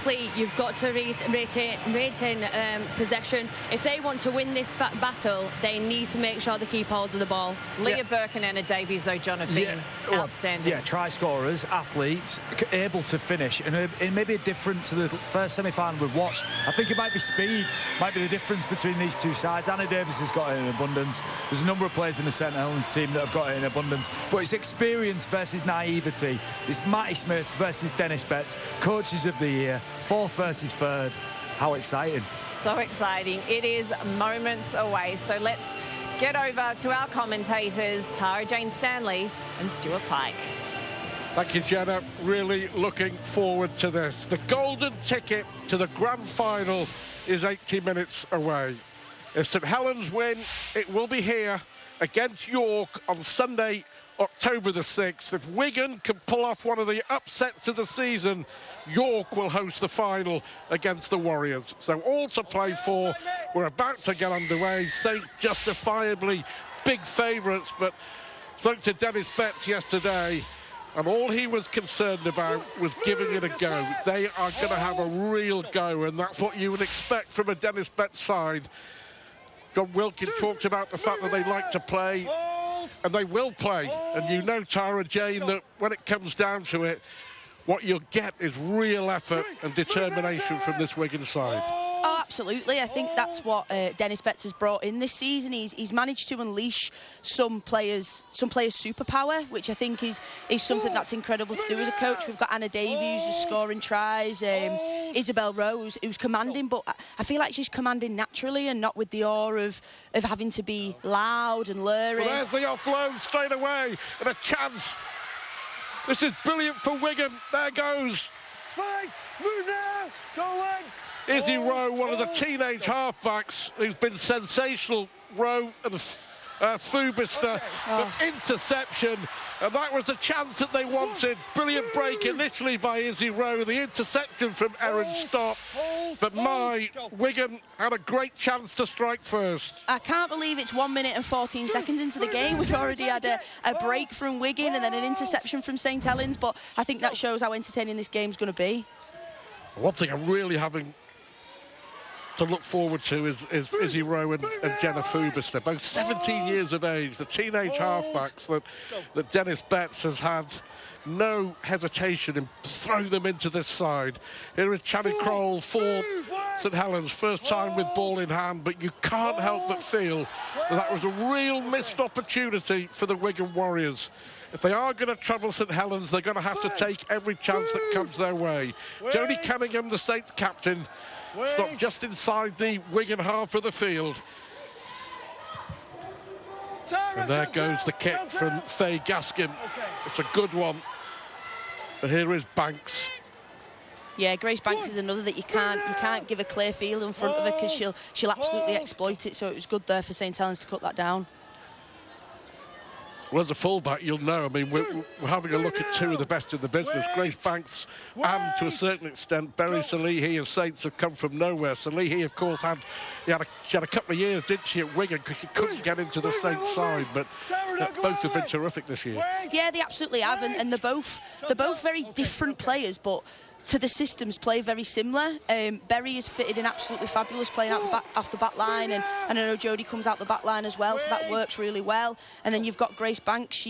physically, you've got to retain possession. If they want to win this battle, they need to make sure they keep hold of the ball. Leah Burke and Anna Davies, though, John, have been outstanding. Yeah, try scorers, athletes, able to finish. And it may be different to the first semi-final we've watched. I think it might be speed, might be the difference between these two sides. Anna Davies has got it in abundance. There's a number of players in the St Helens team that have got it in abundance. But it's experience versus naivety. It's Matty Smith versus Dennis Betts. Coaches of the year, fourth versus third. How exciting. So exciting. It is moments away. So let's get over to our commentators, Tara Jane Stanley and Stuart Pike. Thank you, Jenna. Really looking forward to this. The golden ticket to the grand final is 80 minutes away. If St Helens win, it will be here against York on Sunday, October the 6th. If Wigan can pull off one of the upsets of the season, York will host the final against the Warriors. So all to play for. We're about to get underway. Saints justifiably big favourites, but spoke to Dennis Betts yesterday, and all he was concerned about was giving it a go. They are going to have a real go, and that's what you would expect from a Dennis Betts side. John Wilkin talked about the fact that they like to play, and they will play. And you know, Tara Jane, that when it comes down to it, what you'll get is real effort and determination from this Wigan side. Oh, absolutely. I think that's what Dennis Betts has brought in this season. He's managed to unleash some players' superpower, which I think is something that's incredible to do as a coach. We've got Anna Davies who's scoring tries, Isabel Rose who's commanding, but I feel like she's commanding naturally and not with the awe of having to be loud and luring. Well, there's the offload straight away and a chance. This is brilliant for Wigan. There goes. Spike, move now, go in. Izzy Rowe, one of the teenage halfbacks who's been sensational. Rowe and Fubister, but interception, and that was the chance that they wanted. Brilliant break initially by Izzy Rowe, the interception from Erin Stott, but Wigan had a great chance to strike first. I can't believe it's 1 minute and 14 seconds into the game. We've already had a break from Wigan and then an interception from St Helens, but I think that shows how entertaining this game's going to be. One thing I'm really having to look forward to is Izzy Rowe and Jenna Fubister, both 17 years of age, the teenage halfbacks that Dennis Betts has had no hesitation in throwing them into this side. Here is Channing Crowell for St Helens, first time with ball in hand, but you can't help but feel that was a real missed opportunity for the Wigan Warriors. If they are going to trouble St Helens, they're going to have to take every chance that comes their way. Jodie Cunningham, the Saints captain, stopped just inside the Wigan half of the field. And there goes the kick from Faye Gaskin. It's a good one. But here is Banks. Yeah, Grace Banks is another that you can't give a clear field in front of her because she'll absolutely exploit it. So it was good there for St Helens to cut that down. Well, as a fullback, you'll know. I mean, we're having a look at two of the best in the business. Grace Banks and, to a certain extent, Berry Salihi of Saints have come from nowhere. Salihi, of course, she had a couple of years, didn't she, at Wigan, because she couldn't get into the Saints side. But both have been terrific this year. Yeah, they absolutely have, and they're both very different players, but to the systems play very similar. Berry is fitted in absolutely fabulous playing off the back line, and I know Jodie comes out the back line as well, so that works really well. And then you've got Grace Banks.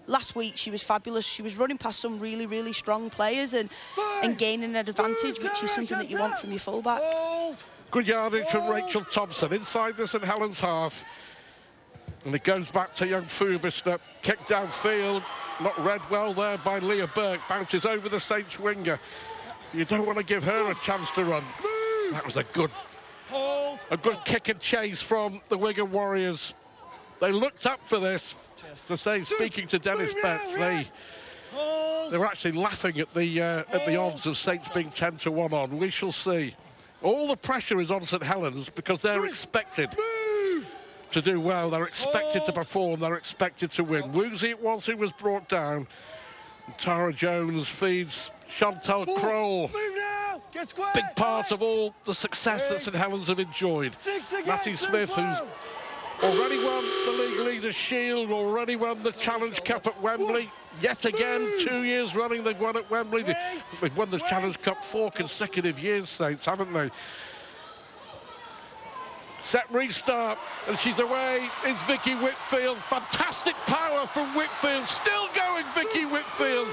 Last week she was fabulous. She was running past some really, really strong players and gaining an advantage, which is something that you want from your fullback. Good yardage from Rachel Thompson inside the St Helens half. And it goes back to young Fubister. Kick downfield. Not read well there by Leah Burke. Bounces over the Saints winger. You don't want to give her a chance to run. That was a good kick and chase from the Wigan Warriors. They looked up for this. To say, speaking to Dennis Betts, they were actually laughing at the odds of Saints being 10-1 on. We shall see. All the pressure is on St Helens because they're expected to do well, they're expected to perform, they're expected to win. Woozy it was who was brought down. And Tara Jones feeds Chantal Kroll. Big part of all the success that St Helens have enjoyed. Matty Smith, who's Already won the League Leaders' Shield, already won the Challenge Cup at Wembley. Yet again, 2 years running they've won at Wembley. They've won the Challenge Cup 4 consecutive years, Saints, haven't they? Set restart, and she's away. It's Vicky Whitfield. Fantastic power from Whitfield. Still going, Vicky Whitfield.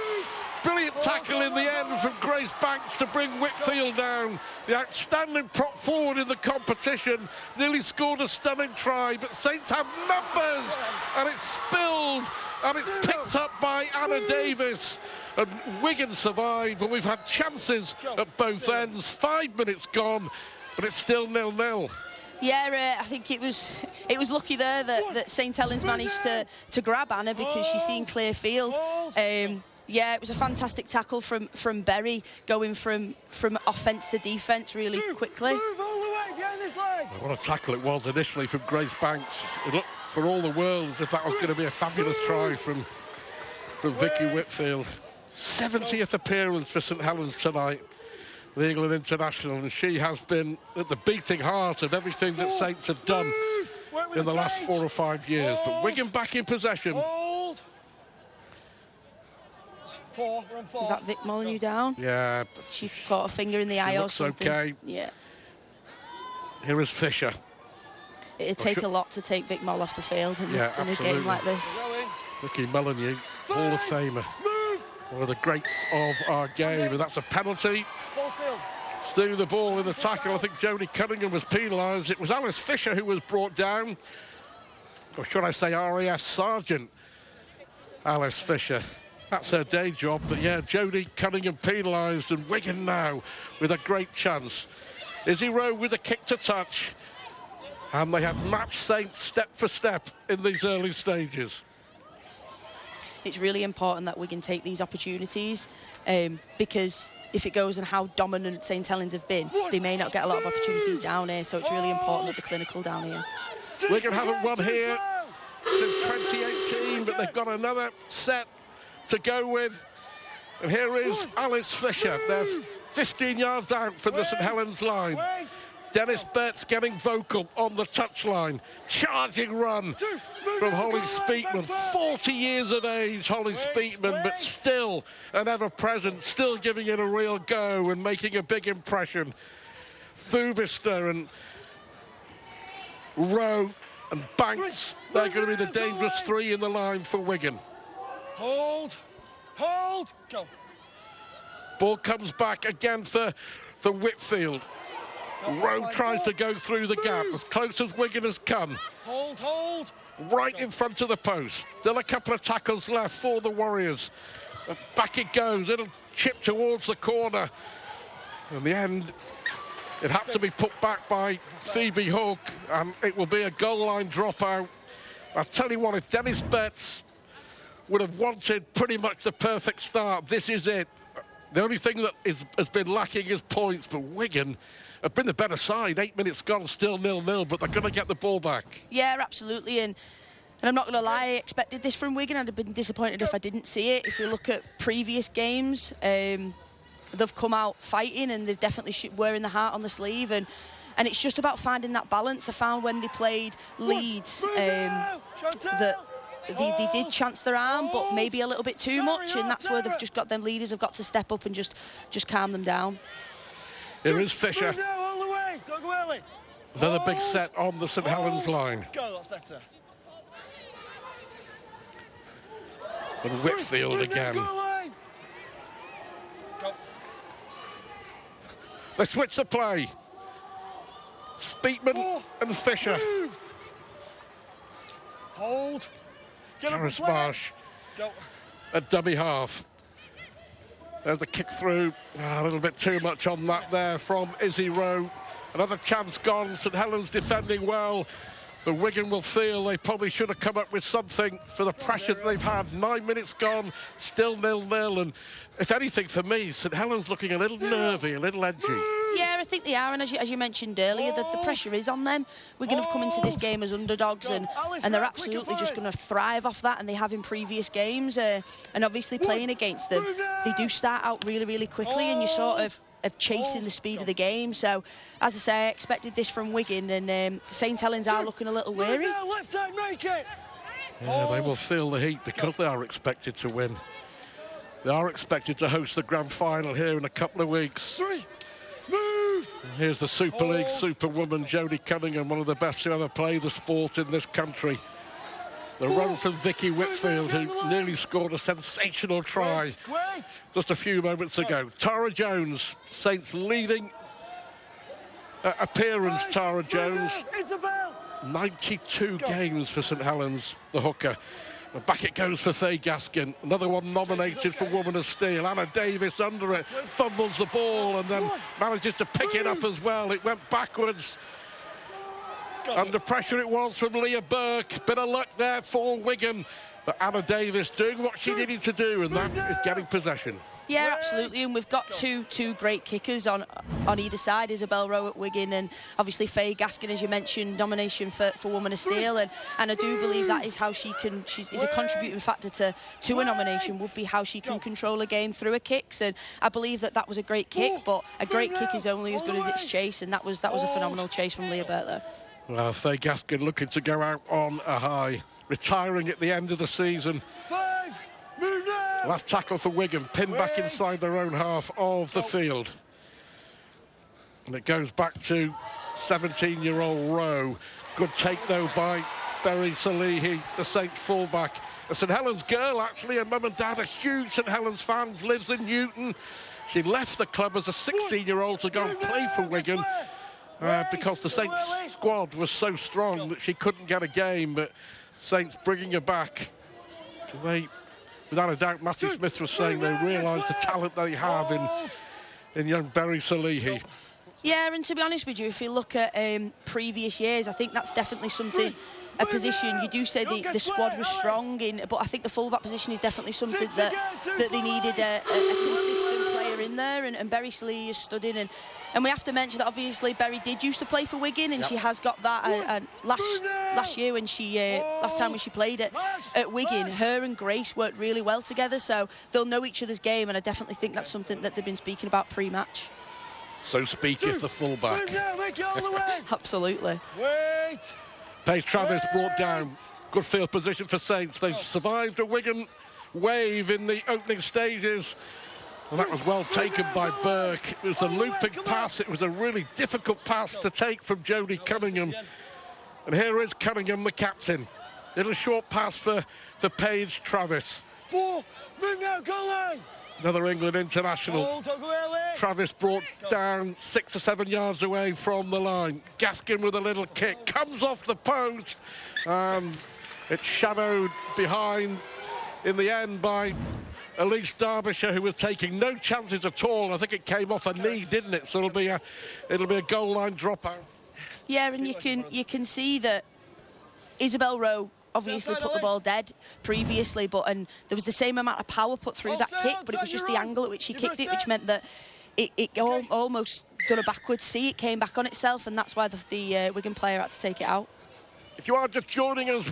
Brilliant tackle in the end from Grace Banks to bring Whitfield down. The outstanding prop forward in the competition. Nearly scored a stunning try, but Saints have numbers, and it's spilled, and it's picked up by Anna Davis. And Wigan survived, but we've had chances at both ends. 5 minutes gone, but it's still 0-0. Yeah, I think it was lucky there that St Helens managed to grab Anna because she's seen clear field. Yeah, it was a fantastic tackle from Berry, going from offence to defence really quickly. Move all the way behind this leg. What a tackle it was initially from Grace Banks. It looked for all the world as if that was going to be a fabulous try from Vicky Whitfield. 70th appearance for St Helens tonight, the England international, and she has been at the beating heart of everything that Saints have done in the last 4 or 5 years. But Wigan back in possession. Hold. It's 4, we're on 4. Is that Vic Molyneux down? Yeah. She caught a finger in the eye or looks something. okay. Yeah. Here is Fisher. It'd take a lot to take Vic Moll off the field in a game like this. Vicky Molyneux, Hall of Famer. One of the greats of our game, and that's a penalty. Stealing the ball in the tackle. I think Jodie Cunningham was penalised. It was Alice Fisher who was brought down. Or should I say RAF Sergeant Alice Fisher. That's her day job, but yeah, Jodie Cunningham penalised, and Wigan now with a great chance. Izzy Rowe with a kick to touch. And they have matched Saints step for step in these early stages. It's really important that Wigan take these opportunities because if it goes on how dominant St Helens have been, they may not get a lot of opportunities down here, so it's really important that they're clinical down here. Wigan haven't won here since 2018, but they've got another set to go with. And here is Alice Fisher. They're 15 yards out from the St Helens line. Dennis Betts getting vocal on the touchline. Charging run from Holly Speakman. 40 years of age, Holly Speakman, but still an ever-present, still giving it a real go and making a big impression. Fubister and Rowe and Banks, they're going to be the dangerous three in the line for Wigan. Hold, go. Ball comes back again for Whitfield. Rowe tries to go through the gap, as close as Wigan has come. Hold. Right in front of the post. Still a couple of tackles left for the Warriors. And back it goes, it'll chip towards the corner. In the end, it had to be put back by Phoebe Hawke, and it will be a goal line dropout. I'll tell you what, if Dennis Betts would have wanted pretty much the perfect start, this is it. The only thing that has been lacking is points, but Wigan have been the better side. 8 minutes gone, still 0-0, but they're going to get the ball back. Yeah, absolutely, and I'm not going to lie, I expected this from Wigan. I'd have been disappointed if I didn't see it. If you look at previous games, they've come out fighting, and they've definitely wearing the heart on the sleeve, and it's just about finding that balance. I found when they played Leeds that they did chance their arm, but maybe a little bit too much, and that's where they've just got them leaders have got to step up and just calm them down. Here is Fisher. All the way. Don't go early. Another big set on the St Helens line. Go, that's better. And Whitfield again. Go. They switch the play. Speakman and Fisher. Hold. Get up and Gareth play. Marsh Go. at dummy half. There's the kick through. A little bit too much on that there from Izzy Rowe. Another chance gone. St Helens defending well. But Wigan will feel they probably should have come up with something for the pressure that they've had. 9 minutes gone, still 0-0. And if anything, for me, St Helens looking a little nervy, a little edgy. Yeah, I think they are, and as you mentioned earlier, the pressure is on them. We're going to come into this game as underdogs, and they're absolutely just going to thrive off that, and they have in previous games. And obviously playing against them, they do start out really, really quickly, and you sort of of chasing the speed of the game. So, as I say, I expected this from Wigan, and St Helens are looking a little weary. Left side, make it. Yeah, they will feel the heat because they are expected to win. They are expected to host the grand final here in a couple of weeks. 3, move. And here's the Super League superwoman, Jodie Cunningham, one of the best to ever play the sport in this country. The run from Vicky Whitfield, who nearly scored a sensational try just a few moments ago. Tara Jones, Saints leading appearance, Tara Jones. 92 games for St Helens, the hooker. And back it goes for Faye Gaskin. Another one nominated for Woman of Steel. Anna Davis under it, fumbles the ball and then manages to pick it up as well. It went backwards. Under pressure it was from Leah Burke. Bit of luck there for Wigan. But Anna Davis doing what she needed to do, and that is getting possession. Yeah, absolutely, and we've got two great kickers on either side. Isabel Rowe at Wigan, and obviously Faye Gaskin, as you mentioned, nomination for Woman of Steel, and I do believe that is how she's a contributing factor to a nomination, would be how she can control a game through her kicks, and I believe that was a great kick, but a great kick is only as good as its chase, and that was a phenomenal chase from Leah Burke there. Well, Faye Gaskin looking to go out on a high, retiring at the end of the season. 5, move now. Last tackle for Wigan, pinned back inside their own half of the field. And it goes back to 17-year-old Rowe. Good take, though, by Berry Salihi, the Saints fullback. A St Helens girl, actually. Her mum and dad are huge St Helens fans, lives in Newton. She left the club as a 16-year-old to go and play for Wigan because the Saints squad was so strong that she couldn't get a game. But Saints bringing her back. Without a doubt, Matthew Smith was saying they realise the talent they have in young Berry Salihi. Yeah, and to be honest with you, if you look at previous years, I think that's definitely something, a position, you do say the squad was strong in, but I think the fullback position is definitely something that they needed a consistent player in there, and Berry Salihi has stood in, and we have to mention that obviously Berry did used to play for Wigan, and she has got that last year when last time when she played at Wigan, her and Grace worked really well together, so they'll know each other's game, and I definitely think that's something that they've been speaking about pre-match. So speaketh the fullback. Absolutely. Wait. Paige Travis brought down. Good field position for Saints. They've survived a Wigan wave in the opening stages. And that was well taken by Burke. It was a looping pass. It was a really difficult pass to take from Jodie Cunningham. And here is Cunningham, the captain. Little short pass for Paige Travis. 4, move now, goal line. Another England international. Travis brought down 6 or 7 yards away from the line. Gaskin with a little kick, comes off the post. It's shadowed behind in the end by Elise Derbyshire, who was taking no chances at all. I think it came off a knee, didn't it? So it'll be a goal line dropout. Yeah, and you can see that Isabel Rowe obviously put the ball dead previously, and there was the same amount of power put through that kick, but it was just the angle at which she kicked it, which meant that it almost done a backwards C. It came back on itself, and that's why the Wigan player had to take it out. If you are just joining us,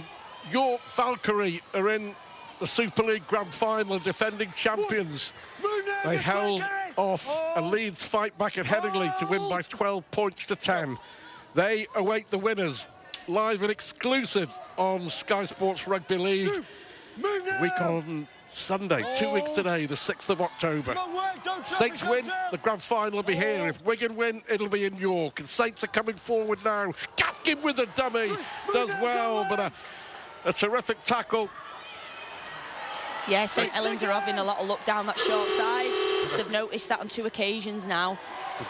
your Valkyrie are in the Super League Grand Final, defending champions. They held off a Leeds fight back at Headingley to win by 12 points to 10. They await the winners, live and exclusive on Sky Sports Rugby League. Week on Sunday, 2 weeks today, the 6th of October. Saints win, the grand final will be here. If Wigan win, it'll be in York. And Saints are coming forward now. Gaskin with the dummy, does well, but a terrific tackle. Yeah, St Helens are having a lot of luck down that short side. They've noticed that on 2 occasions now.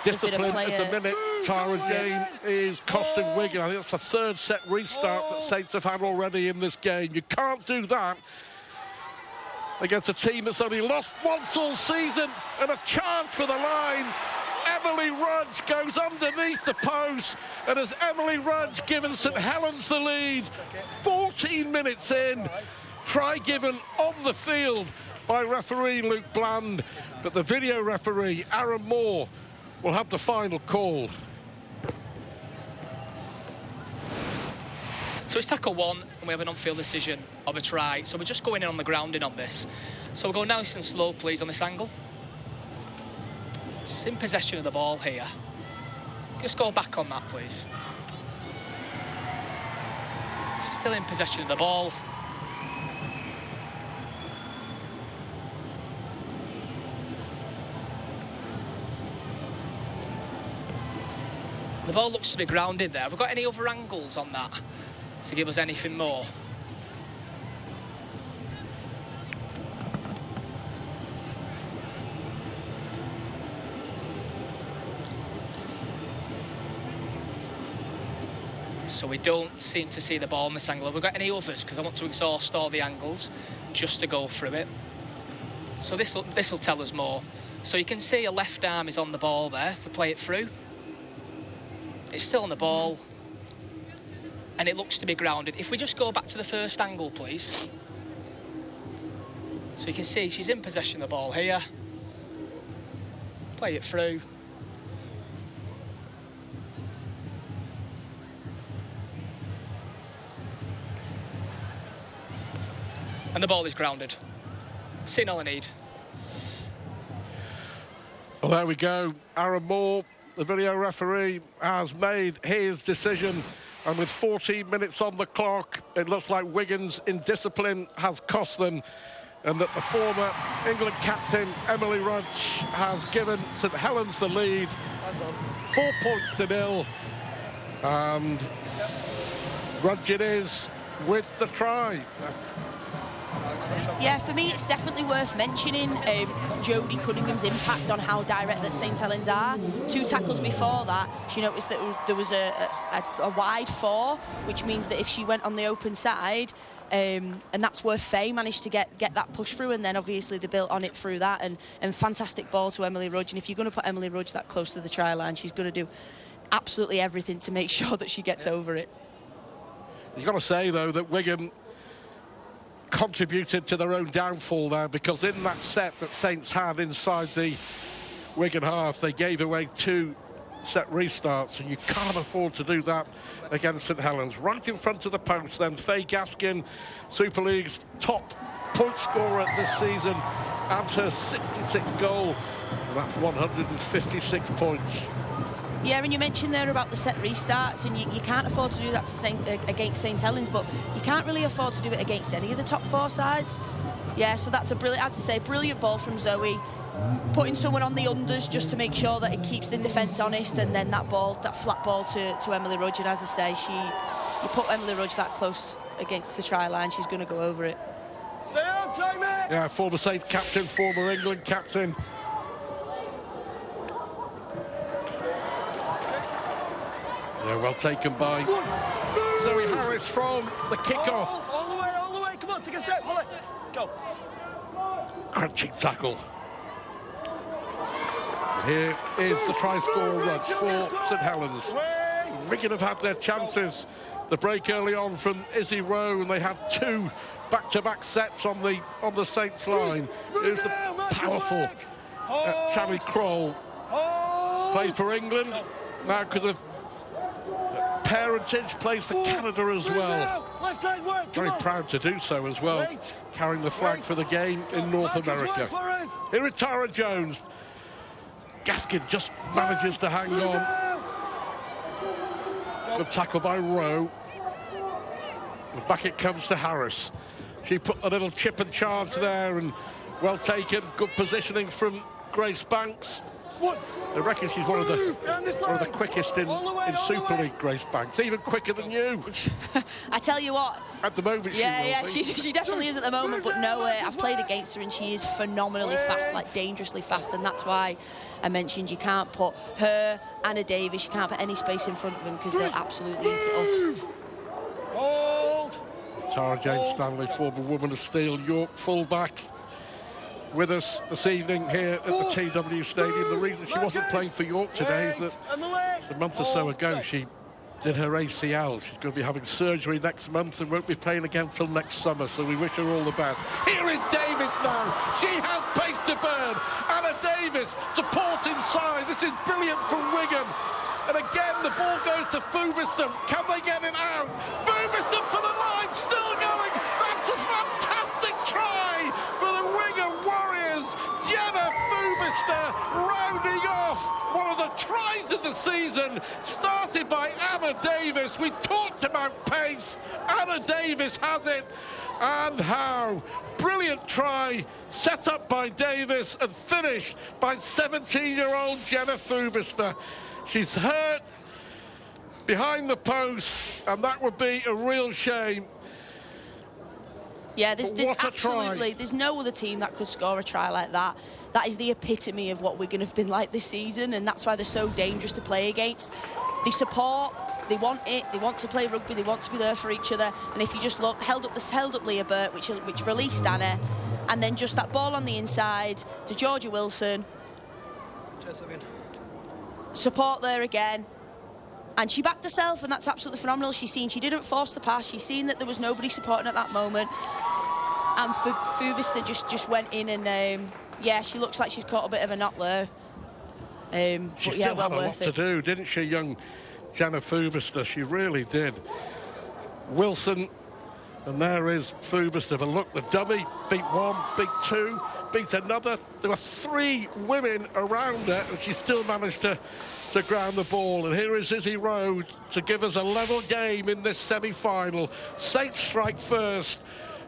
The discipline at the minute, Tara Jane, is costing Wigan. I think it's the 3rd set restart that Saints have had already in this game. You can't do that against a team that's only lost once all season, and a chance for the line. Emily Rudge goes underneath the post, and as Emily Rudge given St Helens the lead, 14 minutes in, try given on the field by referee Luke Bland, but the video referee Aaron Moore will have the final call. So it's tackle 1, and we have an on-field decision of a try. So we're just going in on the grounding on this. So we'll go nice and slow, please, on this angle. She's in possession of the ball here. Just go back on that, please. Still in possession of the ball. The ball looks to be grounded there. Have we got any other angles on that to give us anything more? So we don't seem to see the ball in this angle. Have we got any others? Because I want to exhaust all the angles just to go through it. So this will tell us more. So you can see a left arm is on the ball there if we play it through. It's still on the ball, and it looks to be grounded. If we just go back to the first angle, please. So you can see she's in possession of the ball here. Play it through. And the ball is grounded. Seen all I need. Well, there we go. Aaron Moore, the video referee, has made his decision, and with 14 minutes on the clock, it looks like Wigan's indiscipline has cost them, and that the former England captain Emily Rudge has given St Helens the lead, 4-0, and Rudge it is with the try. Yeah, for me, it's definitely worth mentioning Jodie Cunningham's impact on how direct that St Helens are. 2 tackles before that, she noticed that there was a wide 4, which means that if she went on the open side, and that's where Faye managed to get that push through, and then obviously they built on it through that, and fantastic ball to Emily Rudge. And if you're going to put Emily Rudge that close to the try line, she's going to do absolutely everything to make sure that she gets over it. You've got to say, though, that Wigan contributed to their own downfall there, because in that set that Saints had inside the Wigan half, they gave away 2 set restarts, and you can't afford to do that against St Helens. Right in front of the post then, Faye Gaskin, Super League's top point scorer this season, adds her 66th goal, and that's 156 points. Yeah, and you mentioned there about the set restarts, and you can't afford to do that against St Helens, but you can't really afford to do it against any of the top 4 sides. Yeah, so that's a brilliant, as I say, brilliant ball from Zoe, putting someone on the unders just to make sure that it keeps the defence honest, and then that flat ball to Emily Rudge, and as I say, you put Emily Rudge that close against the try line, she's going to go over it. Stay on, time it! Yeah, former Saints captain, former England captain. Yeah, well taken by Zoe Harris from the kickoff. All the way, come on, take a step, Holly. Go. Crunching tackle. Here is the try score Rudge for St Helens. Wigan have had their chances. The break early on from Izzy Rowe, and they had 2 back-to-back sets on the Saints line. Here's the powerful Tammy Kroll. Played for England, now because of parentage, plays for Canada as well. Very proud to do so as well, carrying the flag for the game in North America. Here is Tara Jones. Gaskin just manages to hang on. Good tackle by Rowe. And back it comes to Harris. She put a little chip and charge there, and well taken. Good positioning from Grace Banks. I reckon she's one of the quickest in Super League, Grace Banks. Even quicker than you. I tell you what. At the moment, she definitely is at the moment, but no, I've played against her and she is phenomenally fast, like dangerously fast, and that's why I mentioned you can't put her, Anna Davis, you can't put any space in front of them because they'll absolutely eat it up. Hold. Tara Jane Stanley, former Woman of Steel, York fullback, with us this evening here at the TW Stadium. The reason she wasn't playing for York today is that a month or so ago she did her ACL. She's going to be having surgery next month and won't be playing again till next summer, so we wish her all the best. Here is Davis now. She has pace to burn. Anna Davis, support inside. This is brilliant from Wigan. And again, the ball goes to Fubiston. Can they get it out? Fubiston for the line, still going. That's a fantastic try for the Wigan Warriors. Jenna Fubiston Foobister rounding off one of the tries of the season, started by Anna Davis. We talked about pace. Anna Davis has it. And how. Brilliant try, set up by Davis and finished by 17-year-old Jenna Foobister. She's hurt behind the post, and that would be a real shame. Yeah, there's absolutely, there's no other team that could score a try like that. That is the epitome of what Wigan have been like this season, and that's why they're so dangerous to play against. They support, they want it, they want to play rugby, they want to be there for each other. And if you just look, held up Leah Burt, which released Anna, and then just that ball on the inside to Georgia Wilson. Support there again. And she backed herself, and that's absolutely phenomenal. She didn't force the pass. She's seen that there was nobody supporting at that moment. And Foobister just went in, and yeah, she looks like she's caught a bit of a knot there. She still had a lot to do, didn't she, young Jenna Foobister? She really did. Wilson, and there is Foobister. But look, the dummy beat one, beat two, beat another. There were three women around her, and she still managed to ground the ball. And here is Izzy Rowe to give us a level game in this semi-final. Saints strike first,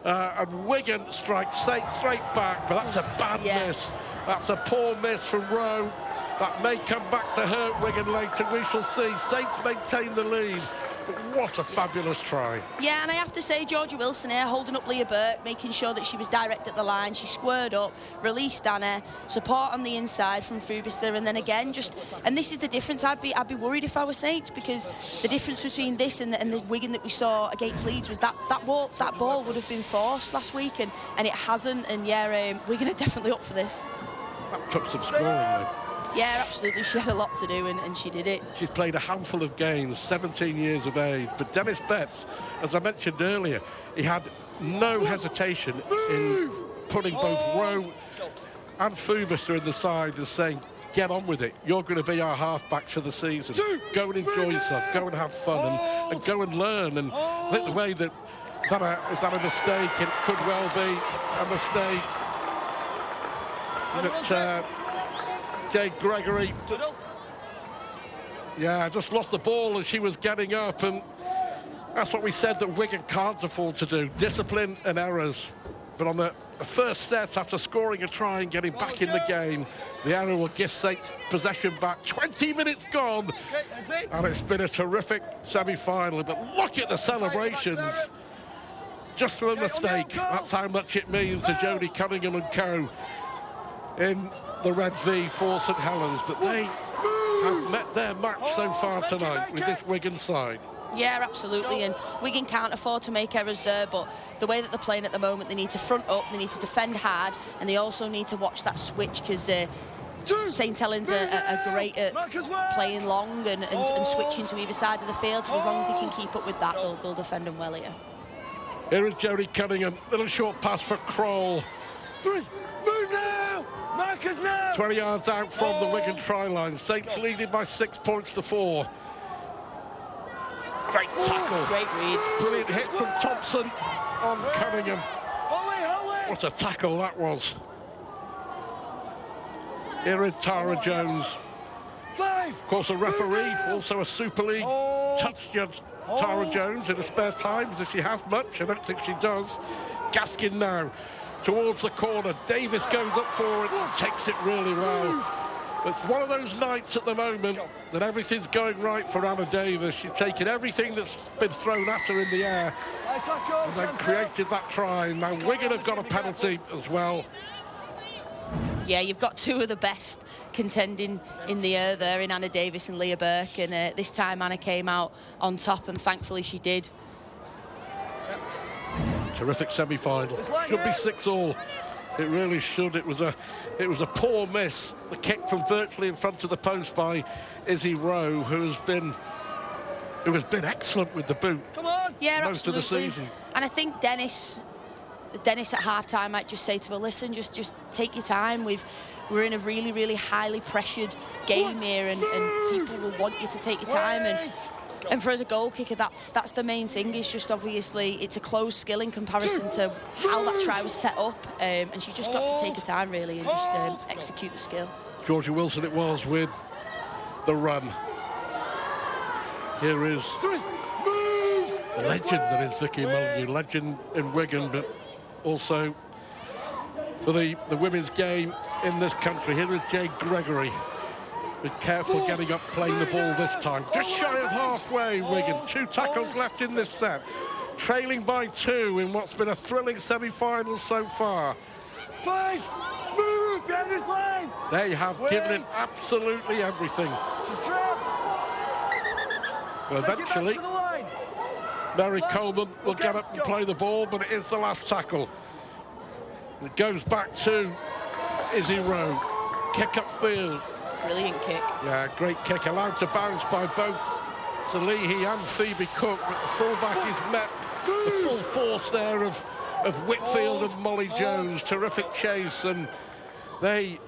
and Wigan strike Saints straight back, but that's a bad miss. That's a poor miss from Rowe. That may come back to hurt Wigan later. We shall see. Saints maintain the lead. But what a fabulous try. Yeah, and I have to say, Georgia Wilson here holding up Leah Burt, making sure that she was direct at the line. She squared up, released Anna, support on the inside from Foobister, and then again and this is the difference. I'd be worried if I were Saints, because the difference between this and the Wigan that we saw against Leeds was that ball would have been forced last week, and it hasn't. And yeah, Wigan are definitely up for this. That took some scoring though. Yeah, absolutely. She had a lot to do, and she did it. She's played a handful of games, 17 years of age. But Dennis Betts, as I mentioned earlier, he had no hesitation in putting both Rowe and Foobister in the side and saying, get on with it. You're going to be our halfbacks for the season. Go and enjoy yourself. Go and have fun and go and learn. And I think the way that is that a mistake? It could well be a mistake. That Jay Gregory, just lost the ball as she was getting up, and that's what we said that Wigan can't afford to do, discipline and errors. But on the first set, after scoring a try and getting back in the game, the error will give Saints possession back. 20 minutes gone, and it's been a terrific semi-final. But look at the celebrations. Just for a mistake, that's how much it means to Jodie Cunningham and co in the Red V for St Helens, but they have met their match so far tonight with this Wigan side. Yeah, absolutely, and Wigan can't afford to make errors there, but the way that they're playing at the moment, they need to front up, they need to defend hard, and they also need to watch that switch, because St Helens are great at playing long and switching to either side of the field, so as long as they can keep up with that, they'll defend them well here. Here is Jodie Cunningham, little short pass for Kroll. Move now! Markers now! 20 yards out from the Wigan try line. Saints leading by 6 points to 4. Great tackle. Great read. Brilliant hit from Thompson on Cunningham. Holly! What a tackle that was. Here is Tara Jones. Of course, a referee, also a Super League touch judge, Tara Jones, in her spare time, as if she has much. I don't think she does. Gaskin now towards the corner. Davis goes up for it and takes it really well. It's one of those nights at the moment that everything's going right for Anna Davis. She's taken everything that's been thrown at her in the air and then created that try. Now Wigan have got a penalty as well. Yeah, you've got two of the best contending in the air there in Anna Davis and Leah Burke, and this time Anna came out on top, and thankfully she did. Terrific semi-final. Should be 6-all. It really should. It was a poor miss. The kick from virtually in front of the post by Izzy Rowe, who has been excellent with the boot. Come on. Yeah, most absolutely. of the season. And I think Dennis at half-time might just say to her, listen, just take your time. We're in a really, really highly pressured game here, and people will want you to take your time. And And for as a goal kicker, that's the main thing. Is just obviously it's a closed skill in comparison to how that try was set up, and she's just got to take her time really and just execute the skill. Georgia Wilson it was with the run. Here is the legend that is Vicky Mullineaux, legend in Wigan, but also for the women's game in this country. Here is Jay Gregory. Be careful getting up, playing the ball this time. Just shy of halfway, Wigan. 2 tackles left in this set. Trailing by 2 in what's been a thrilling semi-final so far. Fight! Move! Behind this line! They have given it absolutely everything. She's trapped! Well, eventually, Mary Coleman will Okay, get up and play the ball, but it is the last tackle. It goes back to Izzy Rowe. Kick upfield. Brilliant kick. Yeah, great kick, allowed to bounce by both Salihi and Phoebe Cook, but the fullback is met the full force there of Whitfield and Molly Jones. Terrific chase, and they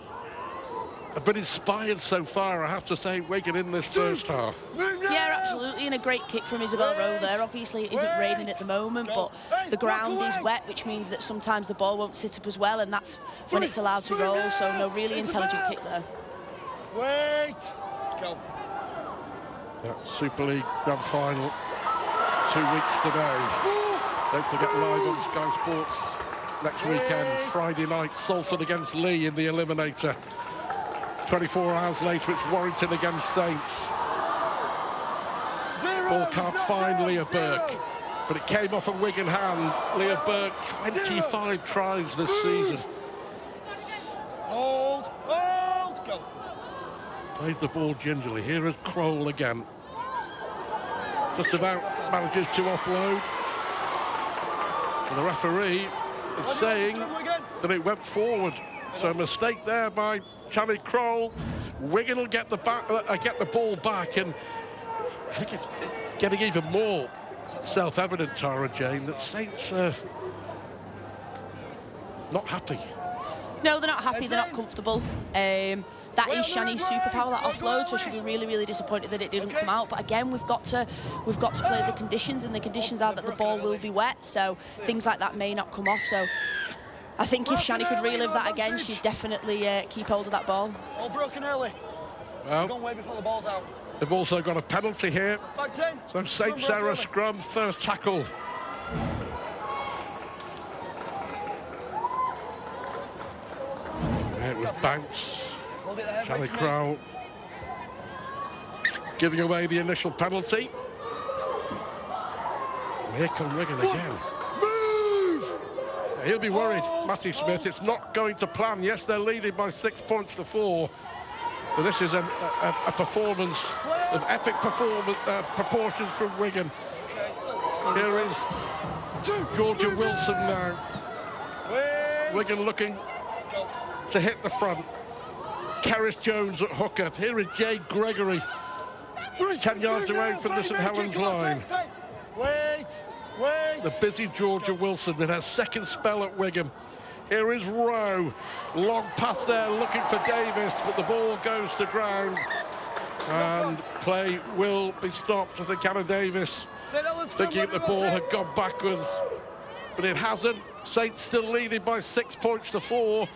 have been inspired so far, I have to say, Wigan in this first half. Yeah, absolutely, and a great kick from Isabel Rowe there. Obviously, it isn't raining at the moment, but the ground is wet, which means that sometimes the ball won't sit up as well, and that's when it's allowed to roll. So, no, really intelligent kick there. Wait! Go. That Super League Grand Final, 2 weeks today. Don't forget, live on Sky Sports next weekend, Friday night, Salford against Lee in the Eliminator. 24 hours later, it's Warrington against Saints. Ball can't find Leah Burke, but it came off a Wigan hand. Leah Burke, 25 tries this season. Hold! Go. Plays the ball gingerly. Here is Kroll again. Just about manages to offload. And the referee is saying that it went forward. So a mistake there by Channy Kroll. Wigan will get the ball back, and I think it's getting even more self-evident, Tara Jane, that Saints are not happy. No, they're not happy, they're not comfortable. That is Shani's superpower, that offload, so she'll be really, really disappointed that it didn't come out. But again, we've got to play the conditions, and the conditions are that the ball will be wet, so things like that may not come off. So I think if Shani could relive that again, she'd definitely keep hold of that ball. All broken early. Well, Gone way before the ball's out. They've also got a penalty here. Back 10. So St. Sarah scrum, first tackle. It was bounce. Charlie Crowell giving away the initial penalty. And here come Wigan again. Yeah, he'll be worried, Matty Smith. It's not going to plan. Yes, they're leading by 6 points to 4. But this is a performance of epic proportions from Wigan. Here is Georgia Wilson now. Wigan looking to hit the front. Keris Jones at hooker. Here is Jay Gregory. 10 yards away from the St Helens line. Wait. The busy Georgia Wilson in her second spell at Wigan. Here is Rowe. Long pass there looking for Davis, but the ball goes to ground. And play will be stopped. I think Anna Davis thinking that the ball had gone backwards, but it hasn't. Saints still leading by 6 points to 4.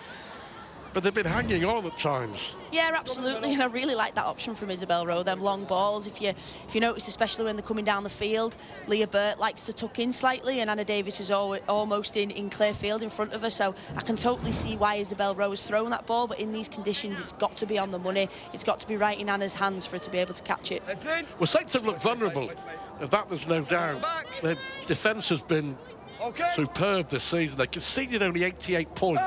But they've been hanging on at times. Yeah, absolutely, and I really like that option from Isabel Rowe, them long balls. If you notice, especially when they're coming down the field, Leah Burt likes to tuck in slightly, and Anna Davis is almost in clear field in front of her, so I can totally see why Isabel Rowe has thrown that ball, but in these conditions, it's got to be on the money. It's got to be right in Anna's hands for her to be able to catch it. Well, Saints have looked vulnerable, of that there's no doubt. Their defence has been superb this season. They conceded only 88 points.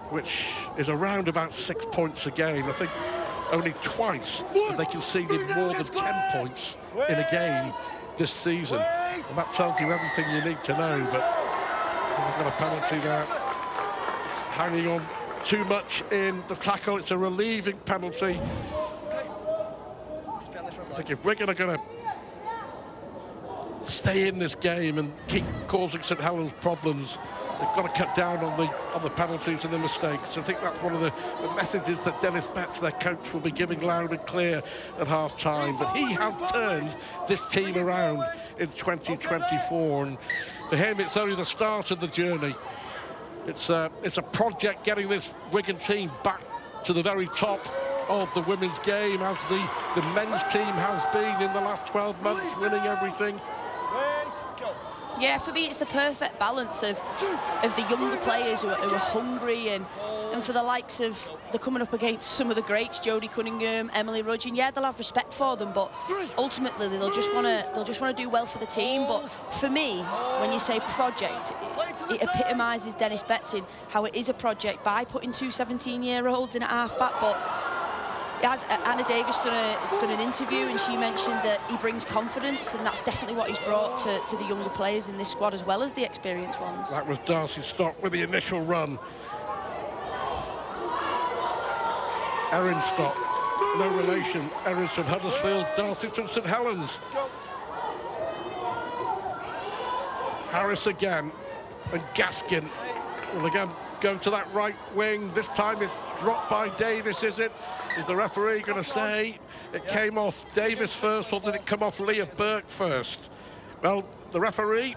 Which is around about 6 points a game. I think only twice have they conceded more than 10 points in a game this season. And that tells you everything you need to know, but they've got a penalty there. It's hanging on too much in the tackle. It's a relieving penalty. I think if Wigan are going to stay in this game and keep causing St Helens problems, They've got to cut down on the penalties and the mistakes. I think that's one of the messages that Dennis Betts, their coach, will be giving loud and clear at half-time. But he has turned this team around in 2024, and for him, it's only the start of the journey. It's a project getting this Wigan team back to the very top of the women's game, as the men's team has been in the last 12 months, winning everything. Yeah, for me, it's the perfect balance of the younger players who are hungry, and for the likes of, they're coming up against some of the greats, Jodie Cunningham, Emily Rudge, and yeah, they'll have respect for them, but ultimately they'll just want to do well for the team. But for me, when you say project, it epitomises Dennis Betts in how it is a project by putting two 17-year-olds in at half-back. But as Anna Davis done an interview, and she mentioned that he brings confidence, and that's definitely what he's brought to the younger players in this squad as well as the experienced ones. That was Darcy Stock with the initial run. Erin Stock, no relation. Erin's from Huddersfield, Darcy from St Helens. Harris again, and Gaskin will again go to that right wing. This time it's dropped by Davis, is it? Is the referee going to say it came off Davis first, or did it come off Leah Burke first? Well, the referee,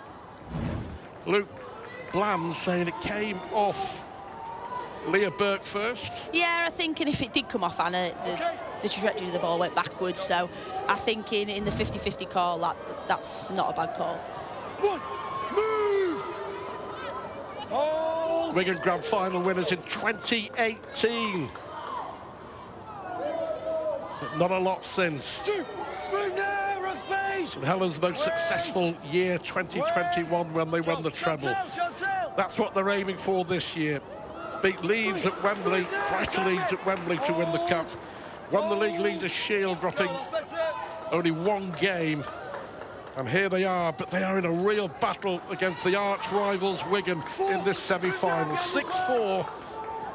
Luke Bland, saying it came off Leah Burke first. Yeah, I think, and if it did come off Anna, the trajectory of the ball went backwards, so I think in the 50-50 call, that's not a bad call. Move! Hold! Wigan Grand Final winners in 2018. But not a lot since. Move now, run space! St Helens' most successful year, 2021, when they won the treble. That's what they're aiming for this year. Beat Leeds at Wembley, thrashed Leeds at Wembley to win the cup. Won the League Leaders' Shield, dropping only one game. And here they are, but they are in a real battle against the arch rivals Wigan in this semi-final. 6-4.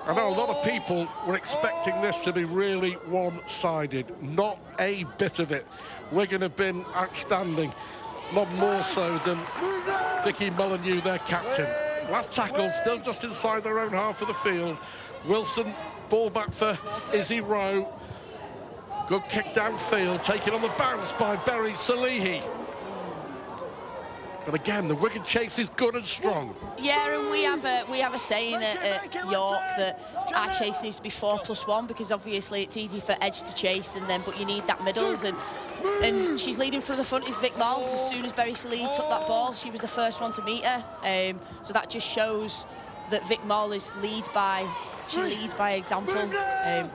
I know a lot of people were expecting this to be really one-sided. Not a bit of it. Wigan have been outstanding, not more so than Vicky Molyneux, their captain. Last tackle, still just inside their own half of the field. Wilson, ball back for Izzy Rowe. Good kick downfield, taken on the bounce by Berry Salihi. But again, the Wigan chase is good and strong. Yeah, and we have a saying at York that our chase needs to be 4+1, because obviously it's easy for edge to chase, but you need that middles, and she's leading from the front is Vic Moll. As soon as Berry Salihi took that ball, she was the first one to meet her. So that just shows that Vic Moll leads by example,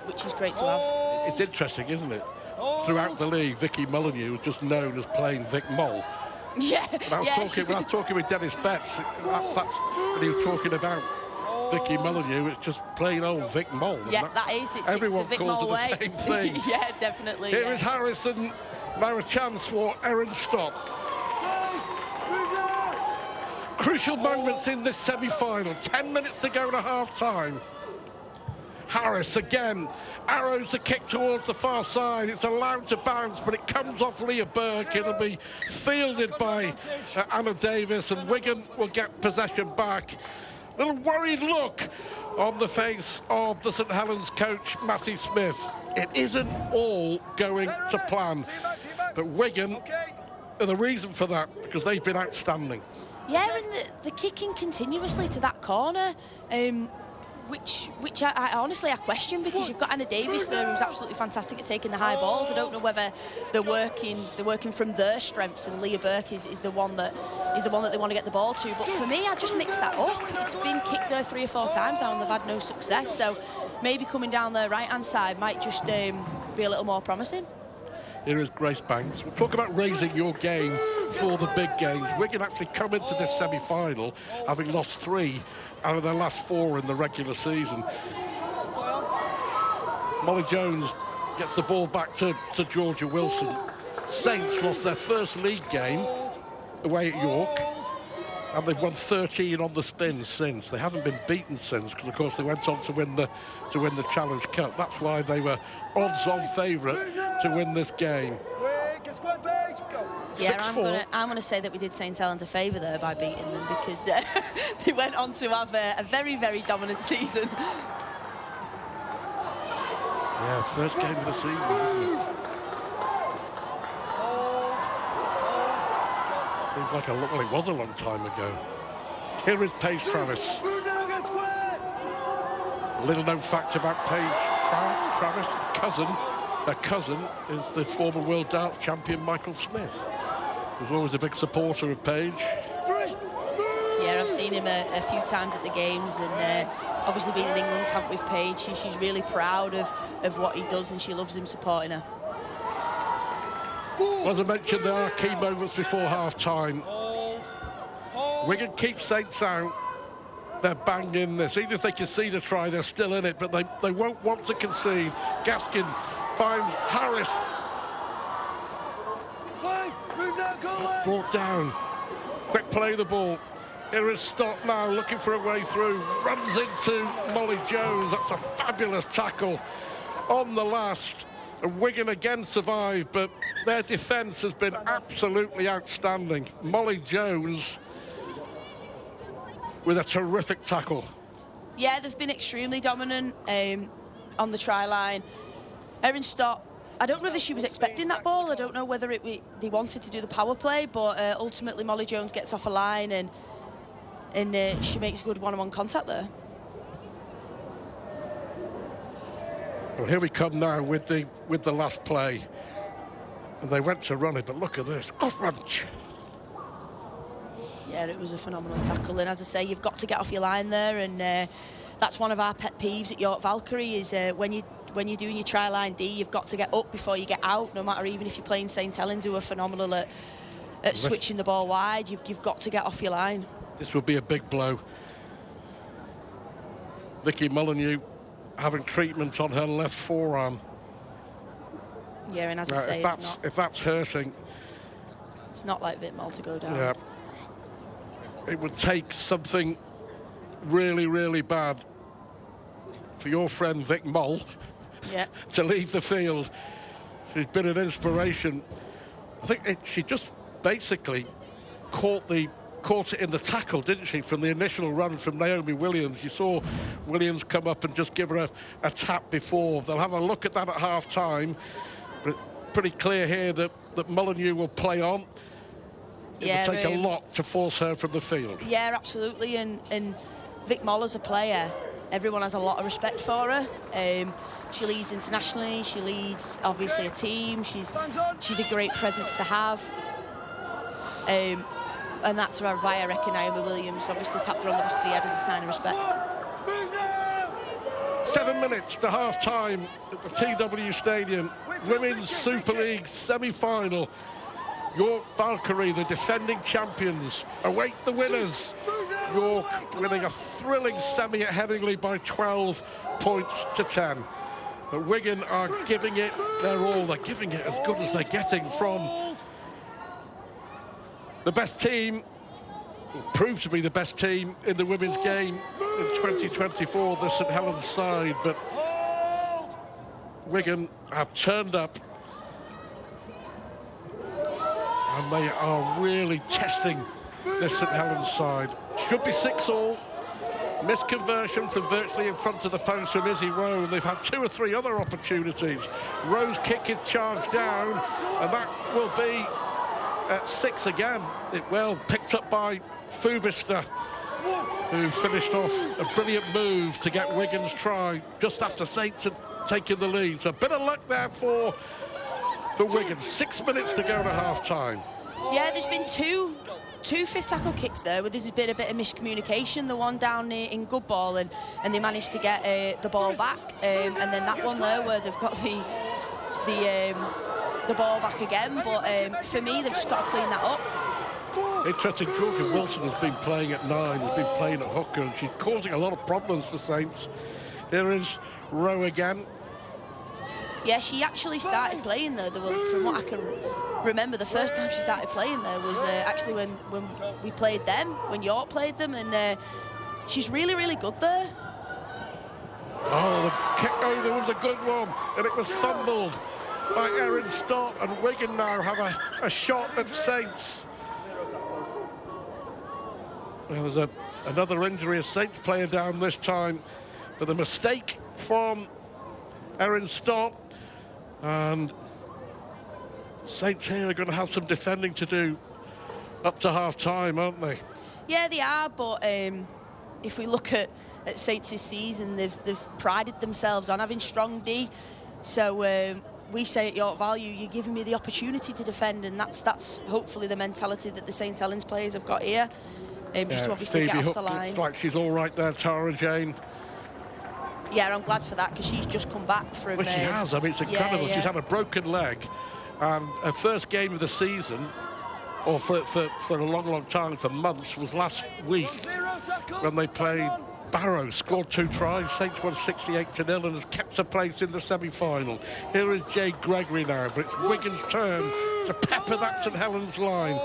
which is great to have. It's interesting, isn't it? Throughout the league, Vicky Molyneux was just known as playing Vic Moll. Yeah, when I was talking with Dennis Betts, that's when he was talking about Vicky Molyneux. It's just plain old Vic Moll. Yeah, that is. Everyone it's the Vic calls Moll it the same thing. Yeah, definitely. Here is Harrison. Now a chance for Erin Stock. Crucial moments in this semi-final. 10 minutes to go to half-time. Harris again, arrows the kick towards the far side. It's allowed to bounce, but it comes off Leah Burke. It'll be fielded by Anna Davis, and Wigan will get possession back. Little worried look on the face of the St Helens coach, Matty Smith. It isn't all going to plan, but Wigan are the reason for that, because they've been outstanding. Yeah, and the kicking continuously to that corner, which I honestly question, because you've got Anna Davis there who's absolutely fantastic at taking the high balls. I don't know whether they're working from their strengths, and Leah Burke is the one that they want to get the ball to. But for me, I just mix that up. It's been kicked there 3 or 4 times now, and they've had no success. So maybe coming down the right-hand side might just be a little more promising. Here is Grace Banks. We'll talk about raising your game for the big games. Wigan actually come into this semi-final having lost 3 out of their last 4 in the regular season. Molly Jones gets the ball back to Georgia Wilson. Saints lost their first league game away at York, and they've won 13 on the spin since. They haven't been beaten since, because of course they went on to win the Challenge Cup. That's why they were odds-on favourite to win this game. Yeah, 6-4. I'm gonna say that we did St Helens a favour there by beating them, because they went on to have a very, very dominant season. Yeah, first game of the season, isn't it? Seems like well, it was a long time ago. Here is Paige Travis. A little known fact about Paige Travis, her cousin is the former world darts champion Michael Smith. He was always a big supporter of Paige. Yeah, I've seen him a few times at the games, and obviously being in England camp with Paige, she's really proud of what he does, and she loves him supporting her. As I mentioned, there are key moments before half-time. Wigan keep Saints out. They're banging this. Even if they can see the try, they're still in it, but they won't want to concede. Gaskin finds Harris. Brought down. Quick play the ball. Here is Stott now, looking for a way through. Runs into Molly Jones. That's a fabulous tackle on the last. And Wigan again survived, but their defence has been absolutely outstanding. Molly Jones with a terrific tackle. Yeah, they've been extremely dominant on the try line. Erin Stott, I don't know whether she was expecting that ball. I don't know whether they wanted to do the power play, but ultimately Molly Jones gets off a line and she makes good one-on-one contact there. Well, here we come now with the last play. And they went to run it, but look at this. Crunch. Yeah, it was a phenomenal tackle, and as I say, you've got to get off your line there, and that's one of our pet peeves at York Valkyrie, is when you're doing your try line D, you've got to get up before you get out, no matter even if you're playing St Helens, who are phenomenal at switching the ball wide. You've got to get off your line. This will be a big blow. Vicky Molyneux having treatment on her left forearm. Yeah, and as I say, if that's hurting, it's not like Vic Moll to go down. Yeah, it would take something really, really bad for your friend Vic Moll to leave the field. She's been an inspiration. I think she just basically caught it in the tackle, didn't she, from the initial run from Naomi Williams. You saw Williams come up and just give her a tap before. They'll have a look at that at half-time. But pretty clear here that Molyneux will play on. It will take a lot to force her from the field. Yeah, absolutely. And Vic Moll as a player, everyone has a lot of respect for her. She leads internationally. She leads, obviously, a team. She's a great presence to have. And that's why I reckon Naomi Williams obviously tapped her on the back of the head as a sign of respect. 7 minutes to half-time at the TW Stadium. Women's Super League semi-final. York Valkyrie, the defending champions, await the winners. York winning a thrilling semi at Headingley by 12 points to 10. But Wigan are giving it their all. They're giving it as good as they're getting from the best team, proved to be the best team in the women's game in 2024, the St Helens side. But Wigan have turned up, and they are really testing this St Helens side. Should be 6-all. Misconversion from virtually in front of the post from Izzy Rowe, and they've had 2 or 3 other opportunities. Rowe's kick is charged down, and that will be at 6 again. It well picked up by Fubister, who finished off a brilliant move to get Wigan's try just after Saints had taken the lead. So a bit of luck there for Wigan. 6 minutes to go to half-time. Yeah, there's been two fifth tackle kicks there where there's been a bit of miscommunication. The one down in good ball, and they managed to get the ball back, and then that one there where they've got the ball back again. But for me, they've just got to clean that up. Interesting, Georgia Wilson has been playing at 9, has been playing at hooker, and she's causing a lot of problems for Saints. Here is Rowe again. Yeah, she actually started playing there. From what I can remember, the first time she started playing there was actually when we played them, when York played them, and she's really, really good there. Oh, the kick over was a good one, and it was fumbled. by Erin Stott, and Wigan now have a shot at Saints. There was another injury, a Saints player down this time, but the mistake from Erin Stott, and Saints here are going to have some defending to do up to half-time, aren't they? Yeah, they are, but if we look at Saints' season, they've prided themselves on having strong D. So we say at York Value, you're giving me the opportunity to defend, and that's hopefully the mentality that the St Helens players have got here. Just to obviously Stevie get off Hook the line. looks like she's all right there, Tara Jane. Yeah, I'm glad for that, because she's just come back from... Well, she has. I mean, it's incredible. Yeah. She's had a broken leg, and her first game of the season, or for a long, long time, for months, was last week when they played Barrow, scored 2 tries. Saints won 68-0 and has kept her place in the semi-final. Here is Jade Gregory now, but it's Wigan's turn to pepper that St Helens line.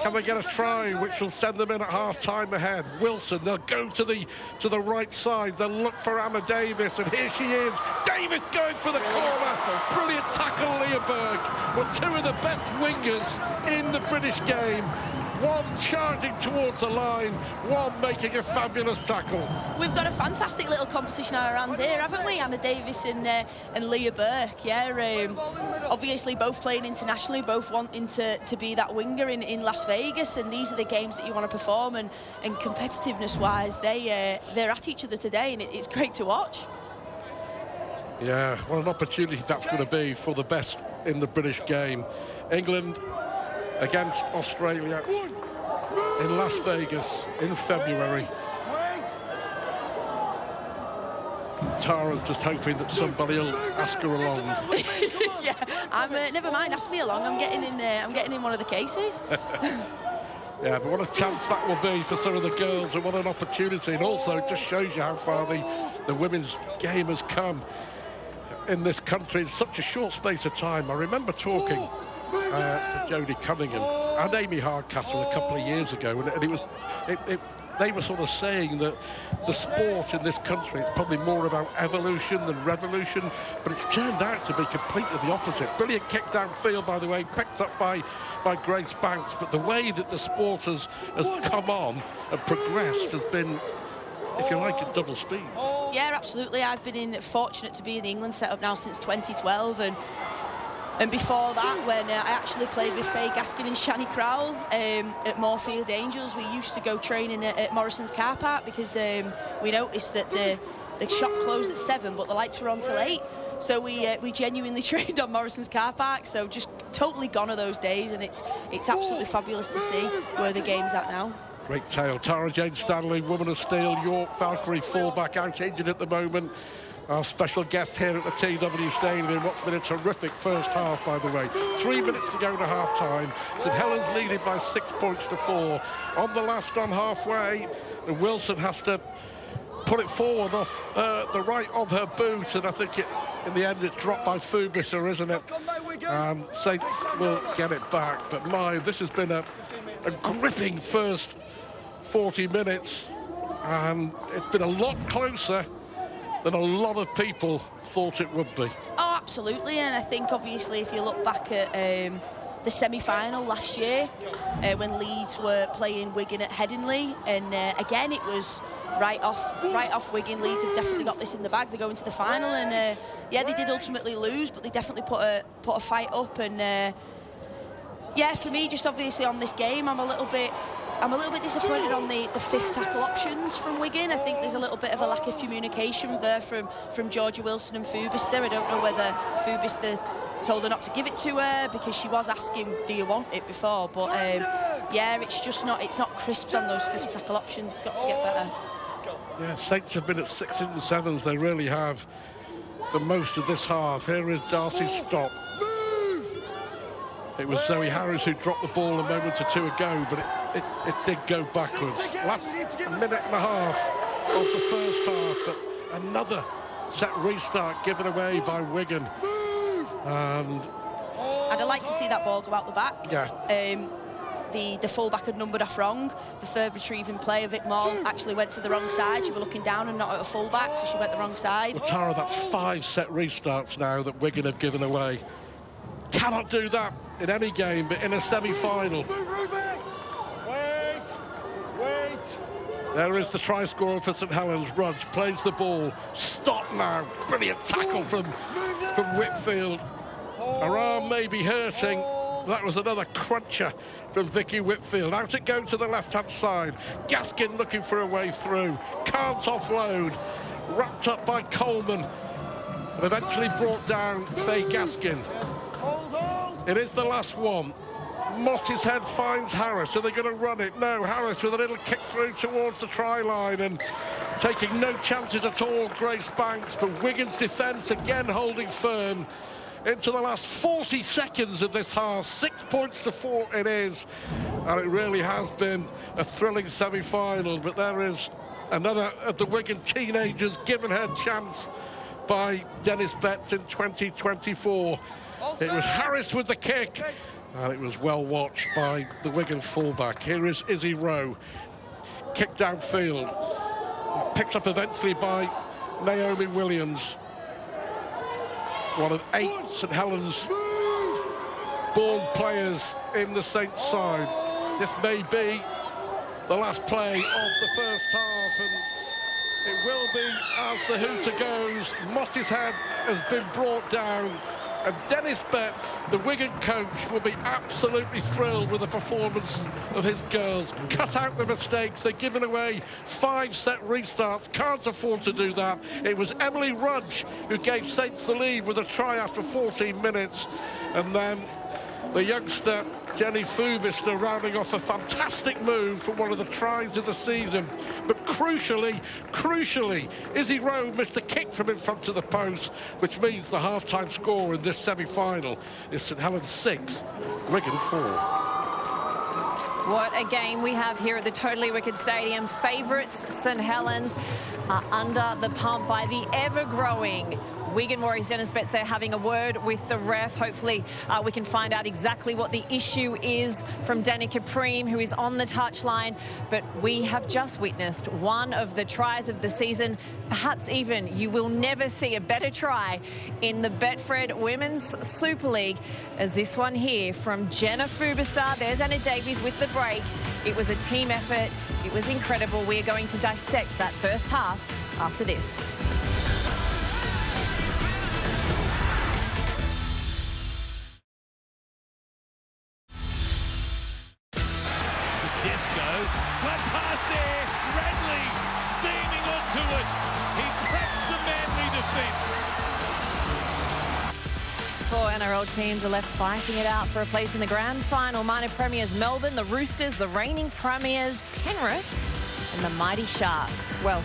Can they get a try, which will send them in at half-time ahead? Wilson, they'll go to the right side. They'll look for Emma Davis, and here she is. Davis going for the corner. Brilliant tackle, Leah Berg. Well, 2 of the best wingers in the British game. One charging towards the line, one making a fabulous tackle. We've got a fantastic little competition on our hands here, haven't we? Anna Davis and Leah Burke, yeah. Obviously, both playing internationally, both wanting to be that winger in Las Vegas, and these are the games that you want to perform, and competitiveness-wise, they're at each other today, and it's great to watch. Yeah, what an opportunity that's going to be for the best in the British game. England against Australia in Las Vegas in February. Tara's just hoping that somebody will ask her along. Yeah, never mind. Ask me along. I'm getting in one of the cases. Yeah, but what a chance that will be for some of the girls, and what an opportunity. And also, it just shows you how far the women's game has come in this country in such a short space of time. I remember talking to Jodie Cunningham and Amy Hardcastle a couple of years ago, and it was they were sort of saying that the sport in this country is probably more about evolution than revolution, but it's turned out to be completely the opposite. Brilliant kick downfield, by the way, picked up by Grace Banks, but the way that the sport has come on and progressed has been, if you like, at double speed. Yeah, absolutely. I've been fortunate to be in the England setup now since 2012, and before that, when I actually played with Faye Gaskin and Shani Crowell at Moorfield Angels, we used to go training at Morrison's car park, because we noticed that the shop closed at 7, but the lights were on till 8. So we genuinely trained on Morrison's car park. So just totally gone are those days, and it's absolutely fabulous to see where the game's at now. Great tale. Tara Jane Stanley, Woman of Steel, York Valkyrie fullback, out injured at the moment. Our special guest here at the TW Stadium in what's been a terrific first half, by the way. 3 minutes to go to half-time. St Helens leading by 6 points to 4. On the last on halfway, and Wilson has to put it forward off the right of her boot, and I think in the end it's dropped by Fubisser, isn't it? Saints will get it back, but this has been a gripping first 40 minutes, and it's been a lot closer than a lot of people thought it would be. Oh, absolutely, and I think obviously if you look back at the semi-final last year, when Leeds were playing Wigan at Headingley, and again it was right off Wigan. Leeds have definitely got this in the bag. They go into the final, and yeah, they did ultimately lose, but they definitely put a fight up, and yeah, for me, just obviously on this game, I'm a little bit disappointed on the 5th tackle options from Wigan. I think there's a little bit of a lack of communication there from Georgia Wilson and Fubisser. I don't know whether Fubisser told her not to give it to her because she was asking, do you want it, before, but yeah, it's not crisp on those 5th tackle options. It's got to get better. Yeah, Saints have been at 6s and 7s. They really have for most of this half. Here is Darcy Stott. It was Zoe Harris who dropped the ball a moment or two ago, but it did go backwards. Last minute and a half of the first half, but another set restart given away by Wigan. And I'd like to see that ball go out the back. Yeah. The full-back had numbered off wrong. The third retrieving player, Vic Moll, actually went to the wrong side. She was looking down and not at a full-back, so she went the wrong side. Well, Tara, that's 5 set restarts now that Wigan have given away. cannot do that in any game, but in a semi-final. Wait. There is the try scorer for St Helens. Rudge plays the ball. Stop now. Brilliant tackle from Whitfield. Her arm may be hurting. That was another cruncher from Vicky Whitfield. Out it goes to the left-hand side. Gaskin looking for a way through. Can't offload. Wrapped up by Coleman. And eventually brought down Faye Gaskin. It is the last one. Motty's head finds Harris. Are they going to run it? No, Harris with a little kick through towards the try line and taking no chances at all, Grace Banks. But Wigan's defence again holding firm into the last 40 seconds of this half. 6 points to 4 it is. And it really has been a thrilling semi-final. But there is another of the Wigan teenagers given her chance by Dennis Betts in 2024. It was Harris with the kick. And it was well watched by the Wigan fullback. Here is Izzy Rowe. Kick downfield. Picked up eventually by Naomi Williams. One of 8 St Helens born players in the Saints side. This may be the last play of the first half, and it will be as the hooter goes. Motty's head has been brought down. And Dennis Betts, the Wigan coach, will be absolutely thrilled with the performance of his girls. Cut out the mistakes. They've given away 5 set restarts. Can't afford to do that. It was Emily Rudge who gave Saints the lead with a try after 14 minutes. And then the youngster, Jenny Fubister, rounding off a fantastic move for one of the tries of the season. But crucially, Izzy Rowe missed a kick from in front of the post, which means the half-time score in this semi-final is St Helens 6, Wigan 4. What a game we have here at the Totally Wicked Stadium. Favourites St Helens are under the pump by the ever-growing Wigan Warriors. Dennis Betts there having a word with the ref. Hopefully we can find out exactly what the issue is from Danica Preem, who is on the touchline. But we have just witnessed one of the tries of the season. Perhaps even you will never see a better try in the Betfred Women's Super League as this one here from Jenna Fubister. There's Anna Davies with the break. It was a team effort. It was incredible. We are going to dissect that first half after this. Disco, flat pass there, Radley steaming onto it. He cracks the Manly defence. 4 NRL teams are left fighting it out for a place in the grand final. Minor premiers Melbourne, the Roosters, the reigning premiers Penrith and the mighty Sharks. Well,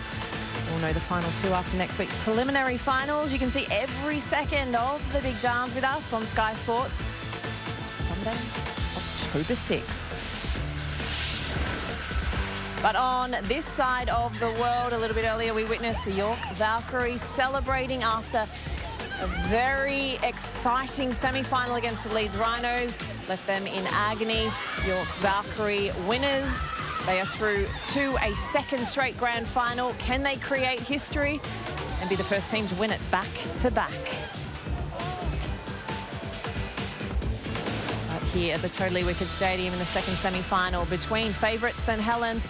we'll know the final 2 after next week's preliminary finals. You can see every second of the big dance with us on Sky Sports. Sunday, October 6th. But on this side of the world, a little bit earlier, we witnessed the York Valkyries celebrating after a very exciting semi-final against the Leeds Rhinos. Left them in agony. York Valkyrie winners. They are through to a second straight grand final. Can they create history and be the first team to win it back-to-back? Here at the Totally Wicked Stadium in the second semi-final between favourites St Helens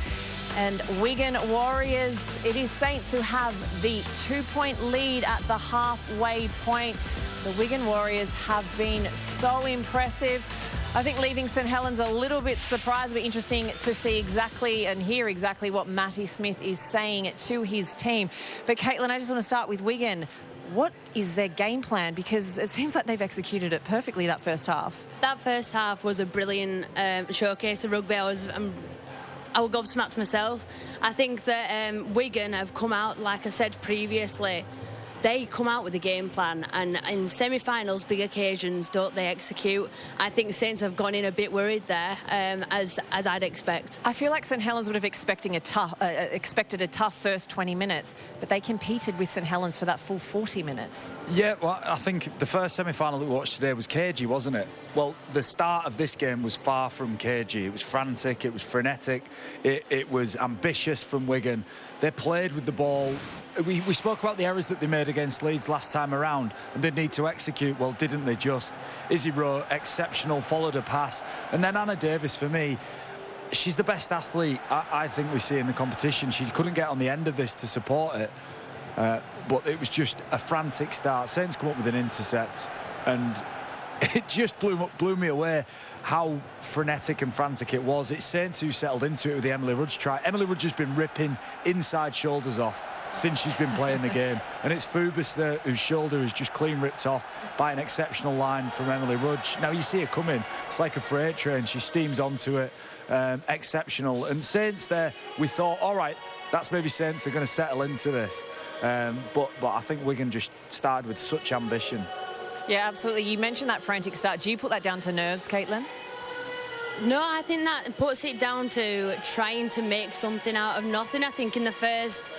and Wigan Warriors. It is Saints who have the 2-point lead at the halfway point. The Wigan Warriors have been so impressive. I think leaving St Helens a little bit surprised. It'll be interesting to see exactly and hear exactly what Matty Smith is saying to his team. But Caitlin, I just want to start with Wigan. What is their game plan? Because it seems like they've executed it perfectly that first half. That first half was a brilliant showcase of rugby. I was gobsmacked myself. I think that Wigan have come out, like I said previously, they come out with a game plan, and in semi-finals, big occasions, don't they execute? I think Saints have gone in a bit worried there, as I'd expect. I feel like St Helens would have expected a tough first 20 minutes, but they competed with St Helens for that full 40 minutes. Yeah, well, I think the first semi-final that we watched today was cagey, wasn't it? Well, the start of this game was far from cagey. It was frantic, it was frenetic, it was ambitious from Wigan. They played with the ball we spoke about the errors that they made against Leeds last time around, and they'd need to execute. Well, didn't they just? Izzy Rowe, exceptional, followed a pass. And then Anna Davis, for me, she's the best athlete I think we see in the competition. She couldn't get on the end of this to support it, but it was just a frantic start. Saints come up with an intercept, and it just blew me away how frenetic and frantic it was. It's Saints who settled into it with the Emily Rudge try. Emily Rudge has been ripping inside shoulders off since she's been playing the game, and it's Fubis there whose shoulder is just clean ripped off by an exceptional line from Emily Rudge. Now you see her coming, it's like a freight train, she steams onto it. Exceptional. And Saints there, we thought, all right, that's maybe Saints are going to settle into this, but I think Wigan just started with such ambition. Yeah, absolutely. You mentioned that frantic start. Do you put that down to nerves, Caitlin? No, I think that puts it down to trying to make something out of nothing. I think in the first,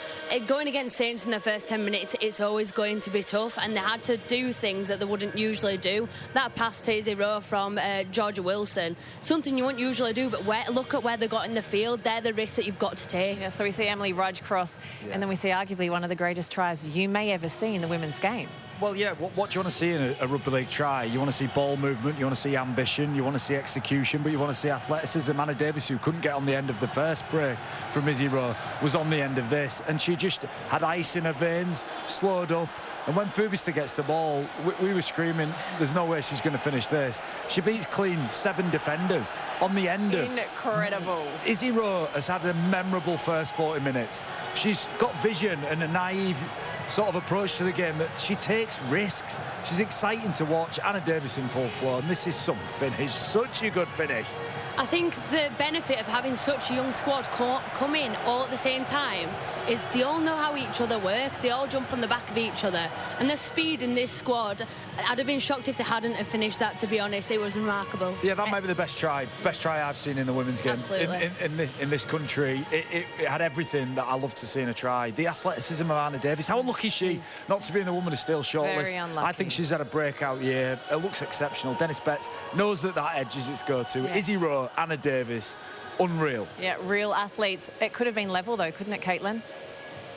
going against Saints in the first 10 minutes, it's always going to be tough, and they had to do things that they wouldn't usually do. That pass to Izzy Rowe from Georgia Wilson, something you wouldn't usually do, but look at where they got in the field. They're the risks that you've got to take. Yeah, so we see Emily Rudge cross, and then we see arguably one of the greatest tries you may ever see in the women's game. Well, yeah, what do you want to see in a rugby league try? You want to see ball movement, you want to see ambition, you want to see execution, but you want to see athleticism. Anna Davis, who couldn't get on the end of the first break from Izzy Rowe, was on the end of this, and she just had ice in her veins, slowed up. And when Fubista gets the ball, we were screaming, there's no way she's going to finish this. She beats clean 7 defenders on the end of... Incredible. Izzy Rowe has had a memorable first 40 minutes. She's got vision and a naive sort of approach to the game that she takes risks. She's exciting to watch. Anna Davis in full flow, and this is some finish, such a good finish. I think the benefit of having such a young squad come in all at the same time is they all know how each other work. They all jump on the back of each other. And the speed in this squad, I'd have been shocked if they hadn't have finished that, to be honest. It was remarkable. Yeah, that might be the best try I've seen in the women's game. Absolutely. In this country. It had everything that I love to see in a try. The athleticism of Anna Davis. How unlucky is she not to be in the Woman of Steel shortlist? Very unlucky. I think she's had a breakout year. It looks exceptional. Dennis Betts knows that edge is its go-to. Yeah. Izzy Rowe, Anna Davis, unreal. Yeah, real athletes. It could have been level, though, couldn't it, Caitlin?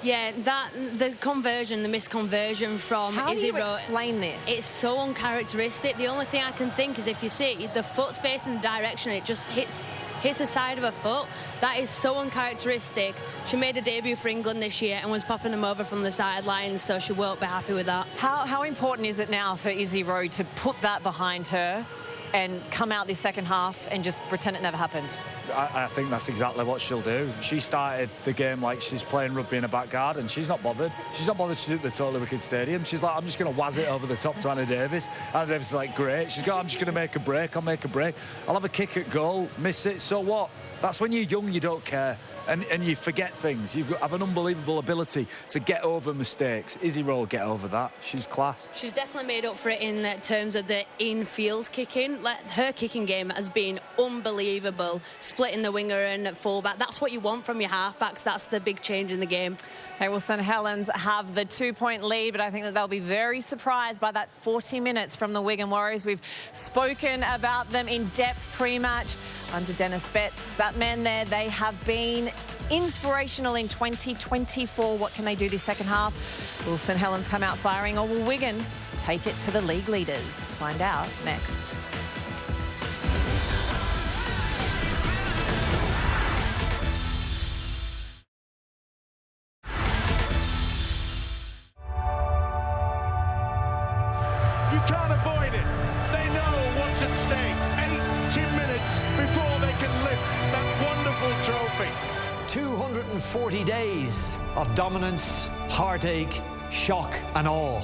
Yeah, the misconversion from Izzy Rowe. How do you explain this? It's so uncharacteristic. The only thing I can think is if you see the foot's facing the direction, it just hits the side of her foot. That is so uncharacteristic. She made a debut for England this year and was popping them over from the sidelines, so she won't be happy with that. How important is it now for Izzy Rowe to put that behind her and come out this second half and just pretend it never happened? I think that's exactly what she'll do. She started the game like she's playing rugby in a back garden. She's not bothered. She's not bothered to do the Totally Wicked Stadium. She's like, I'm just going to wazz it over the top to Anna Davis. Anna Davis is like, great. She's got, I'm just going to make a break. I'll make a break. I'll have a kick at goal, miss it, so what? That's when you're young, you don't care. And you forget things. You have an unbelievable ability to get over mistakes. Izzy Rowe will get over that. She's class. She's definitely made up for it in terms of the in-field kicking. Her kicking game has been unbelievable. Splitting the winger and fullback. That's what you want from your halfbacks. That's the big change in the game. Okay, well, St Helens have the 2-point lead, but I think that they'll be very surprised by that 40 minutes from the Wigan Warriors. We've spoken about them in depth pre-match under Dennis Betts. That men there, they have been inspirational in 2024. What can they do this second half? Will St Helens come out firing, or will Wigan take it to the league leaders? Find out next. You can't avoid it. They know what's at stake. 80 minutes before they can lift that wonderful trophy. 240 days of dominance, heartache, shock and awe.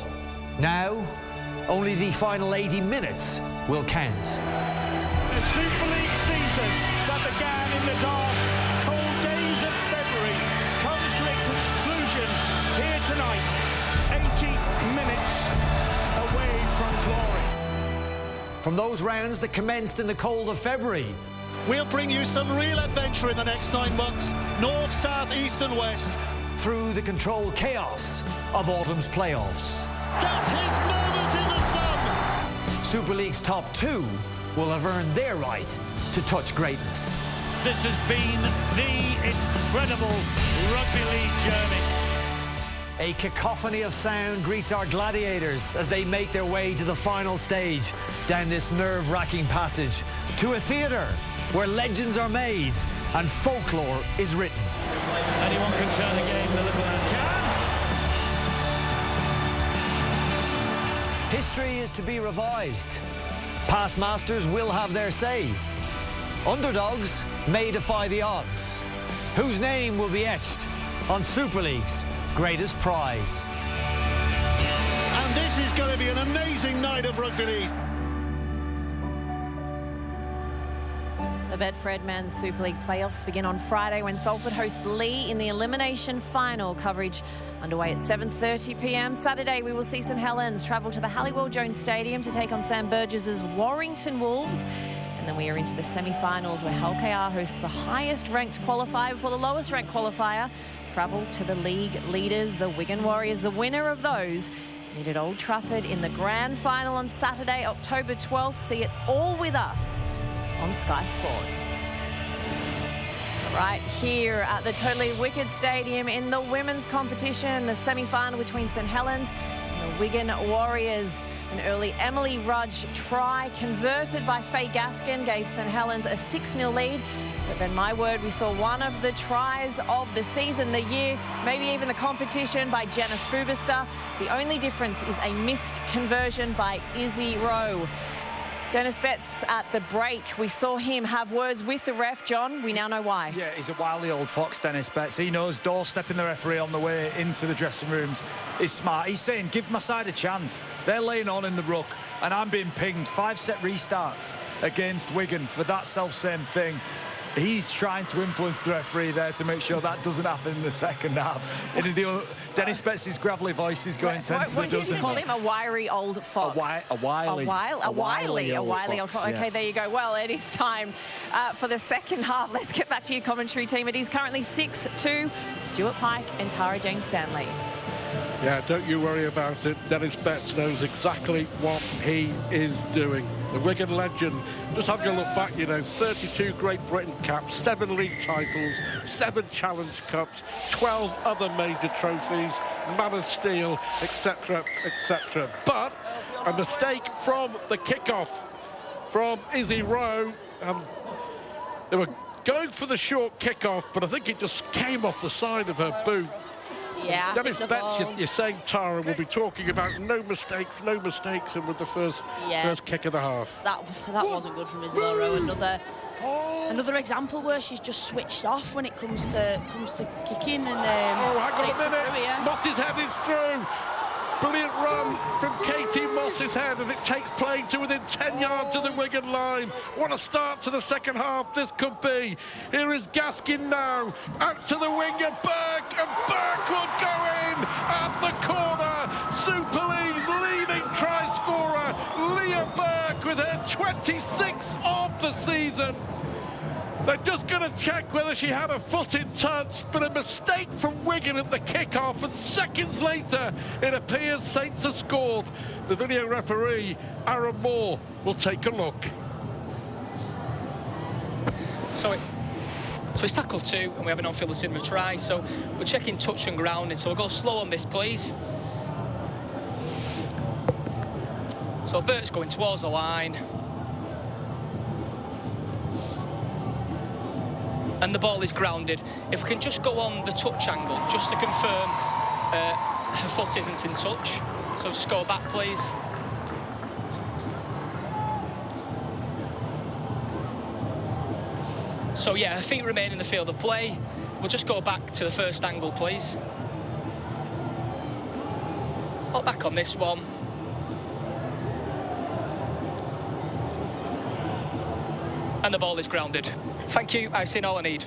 Now, only the final 80 minutes will count. The Super League season that began in the dark, cold days of February comes to a conclusion here tonight. 80 minutes away from glory. From those rounds that commenced in the cold of February, we'll bring you some real adventure in the next 9 months. North, south, east and west. Through the controlled chaos of autumn's playoffs. That's his moment in the sun. Super League's top 2 will have earned their right to touch greatness. This has been the incredible rugby league journey. A cacophony of sound greets our gladiators as they make their way to the final stage down this nerve-wracking passage to a theatre where legends are made and folklore is written. Anyone can turn the game, the little man can. History is to be revised. Past masters will have their say. Underdogs may defy the odds. Whose name will be etched on Super League's greatest prize? And this is going to be an amazing night of rugby league. The Betfred Men's Super League playoffs begin on Friday when Salford hosts Lee in the elimination final. Coverage underway at 7:30 p.m. Saturday, we will see St Helens travel to the Halliwell-Jones Stadium to take on Sam Burgess's Warrington Wolves. And then we are into the semi-finals where Hull KR hosts the highest-ranked qualifier before the lowest-ranked qualifier travel to the league leaders, the Wigan Warriors. The winner of those meet at Old Trafford in the grand final on Saturday, October 12th. See it all with us on Sky Sports. Right here at the Totally Wicked Stadium in the women's competition, the semi-final between St Helens and the Wigan Warriors. An early Emily Rudge try converted by Faye Gaskin gave St Helens a 6-0 lead. But then, my word, we saw one of the tries of the season, the year, maybe even the competition, by Jenna Fubister. The only difference is a missed conversion by Izzy Rowe. Dennis Betts at the break, we saw him have words with the ref. John, we now know why. Yeah, he's a wily old fox, Dennis Betts. He knows doorstepping the referee on the way into the dressing rooms is smart. He's saying, give my side a chance. They're laying on in the ruck, and I'm being pinged. 5-set restarts against Wigan for that self-same thing. He's trying to influence the referee there to make sure that doesn't happen in the second half. Dennis Betts' gravelly voice is going 10 to the dozen. What did you call him? A wiry old fox? A wily old fox. Okay, yes. There you go. Well, it is time for the second half. Let's get back to your commentary team. It is currently 6-2. Stuart Pike and Tara Jane Stanley. Yeah, don't you worry about it. Dennis Betts knows exactly what he is doing. The Wigan legend, just having a look back, 32 Great Britain caps, 7 league titles, 7 Challenge Cups, 12 other major trophies, Man of Steel, etc., etc. But a mistake from the kickoff from Izzy Rowe. They were going for the short kickoff, but I think it just came off the side of her boot. Yeah, Dennis Betts, you're saying, Tara, will be talking about no mistakes, and with the first kick of the half. That wasn't good from Isabel Rowe. Another example where she's just switched off when it comes to kicking and hang on a minute. Moss is heading through. Brilliant run from Katie Moss's head, and it takes play to within 10 yards of the Wigan line. What a start to the second half this could be. Here is Gaskin now, out to the winger, Burke, and Burke will go in at the corner. Super League leading try scorer, Leah Burke, with her 26th of the season. They're just going to check whether she had a foot in touch, but a mistake from Wigan at the kickoff, and seconds later it appears Saints have scored. The video referee, Aaron Moore, will take a look. So it's tackle 2, and we have an on-field cinema try, so we're checking touch and grounding, so we'll go slow on this, please. So Bert's going towards the line. And the ball is grounded. If we can just go on the touch angle, just to confirm her foot isn't in touch. So just go back, please. So yeah, her feet remain in the field of play. We'll just go back to the first angle, please. Hop back on this one. And the ball is grounded. Thank you, I've seen all I need.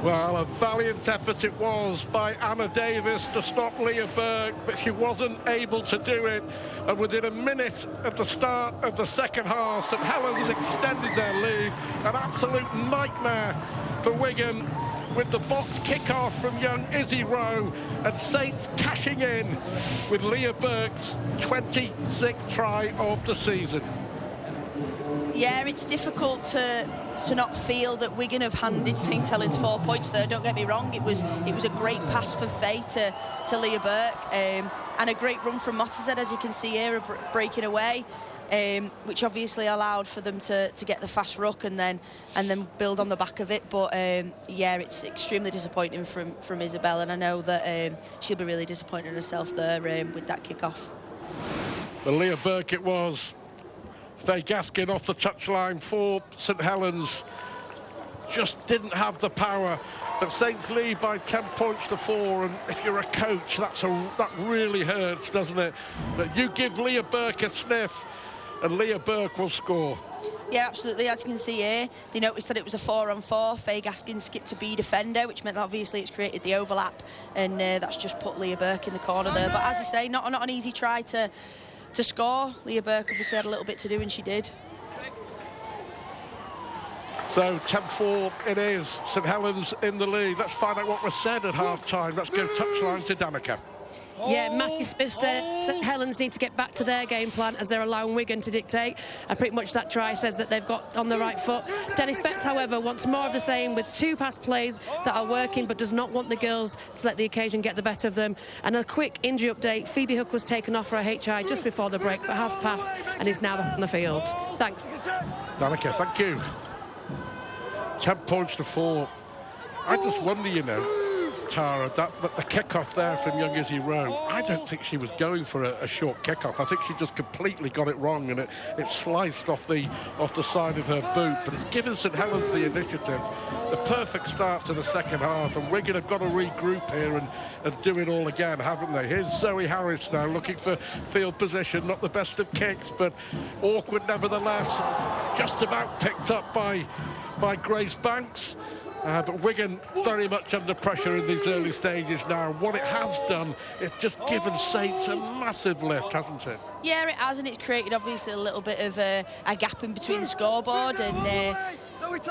Well, a valiant effort it was by Anna Davis to stop Leah Burke, but she wasn't able to do it. And within a minute at the start of the second half, St Helens extended their lead. An absolute nightmare for Wigan, with the box kick-off from young Izzy Rowe, and Saints cashing in with Leah Burke's 26th try of the season. Yeah, it's difficult to not feel that Wigan have handed St Helens 4 points there. Don't get me wrong, it was a great pass for Faye to Leah Burke, and a great run from Mottershead, as you can see here, breaking away, which obviously allowed for them to get the fast ruck and then build on the back of it. But yeah, it's extremely disappointing from Isabel, and I know that she'll be really disappointed in herself there with that kick-off. The Leah Burke it was. Faye Gaskin off the touchline for St Helens. Just didn't have the power. But Saints lead by 10 points to 4, and if you're a coach, that really hurts, doesn't it? But you give Leah Burke a sniff, and Leah Burke will score. Yeah, absolutely. As you can see here, they noticed that it was a 4-on-4. Faye Gaskin skipped to B defender, which meant that obviously it's created the overlap, and that's just put Leah Burke in the corner there. But as you say, not an easy try to score. Leah Burke obviously had a little bit to do, and she did. So 10-4 it is. St Helens in the lead. Let's find out what was said at half-time. Let's go touchline to Danica. Yeah, Matthew Smith says St Helens need to get back to their game plan as they're allowing Wigan to dictate. And pretty much that try says that they've got on the right foot. Dennis Betts, however, wants more of the same with 2 pass plays that are working, but does not want the girls to let the occasion get the better of them. And a quick injury update. Phoebe Hook was taken off for a HI just before the break, but has passed and is now back on the field. Thanks. Danica, thank you. 10 points to 4. I just wonder, you know, Tara, that the kick-off there from young Izzy Rowe, I don't think she was going for a short kick-off. I think she just completely got it wrong, and it sliced off the side of her boot. But it's given St Helens the initiative. The perfect start to the second half, and Wigan have got to regroup here and do it all again, haven't they? Here's Zoe Harris now looking for field position. Not the best of kicks, but awkward nevertheless. Just about picked up by Grace Banks. But Wigan very much under pressure in these early stages now. What it has done, it's just given Saints a massive lift, hasn't it? Yeah, it has, and it's created obviously a little bit of a gap in between the scoreboard. And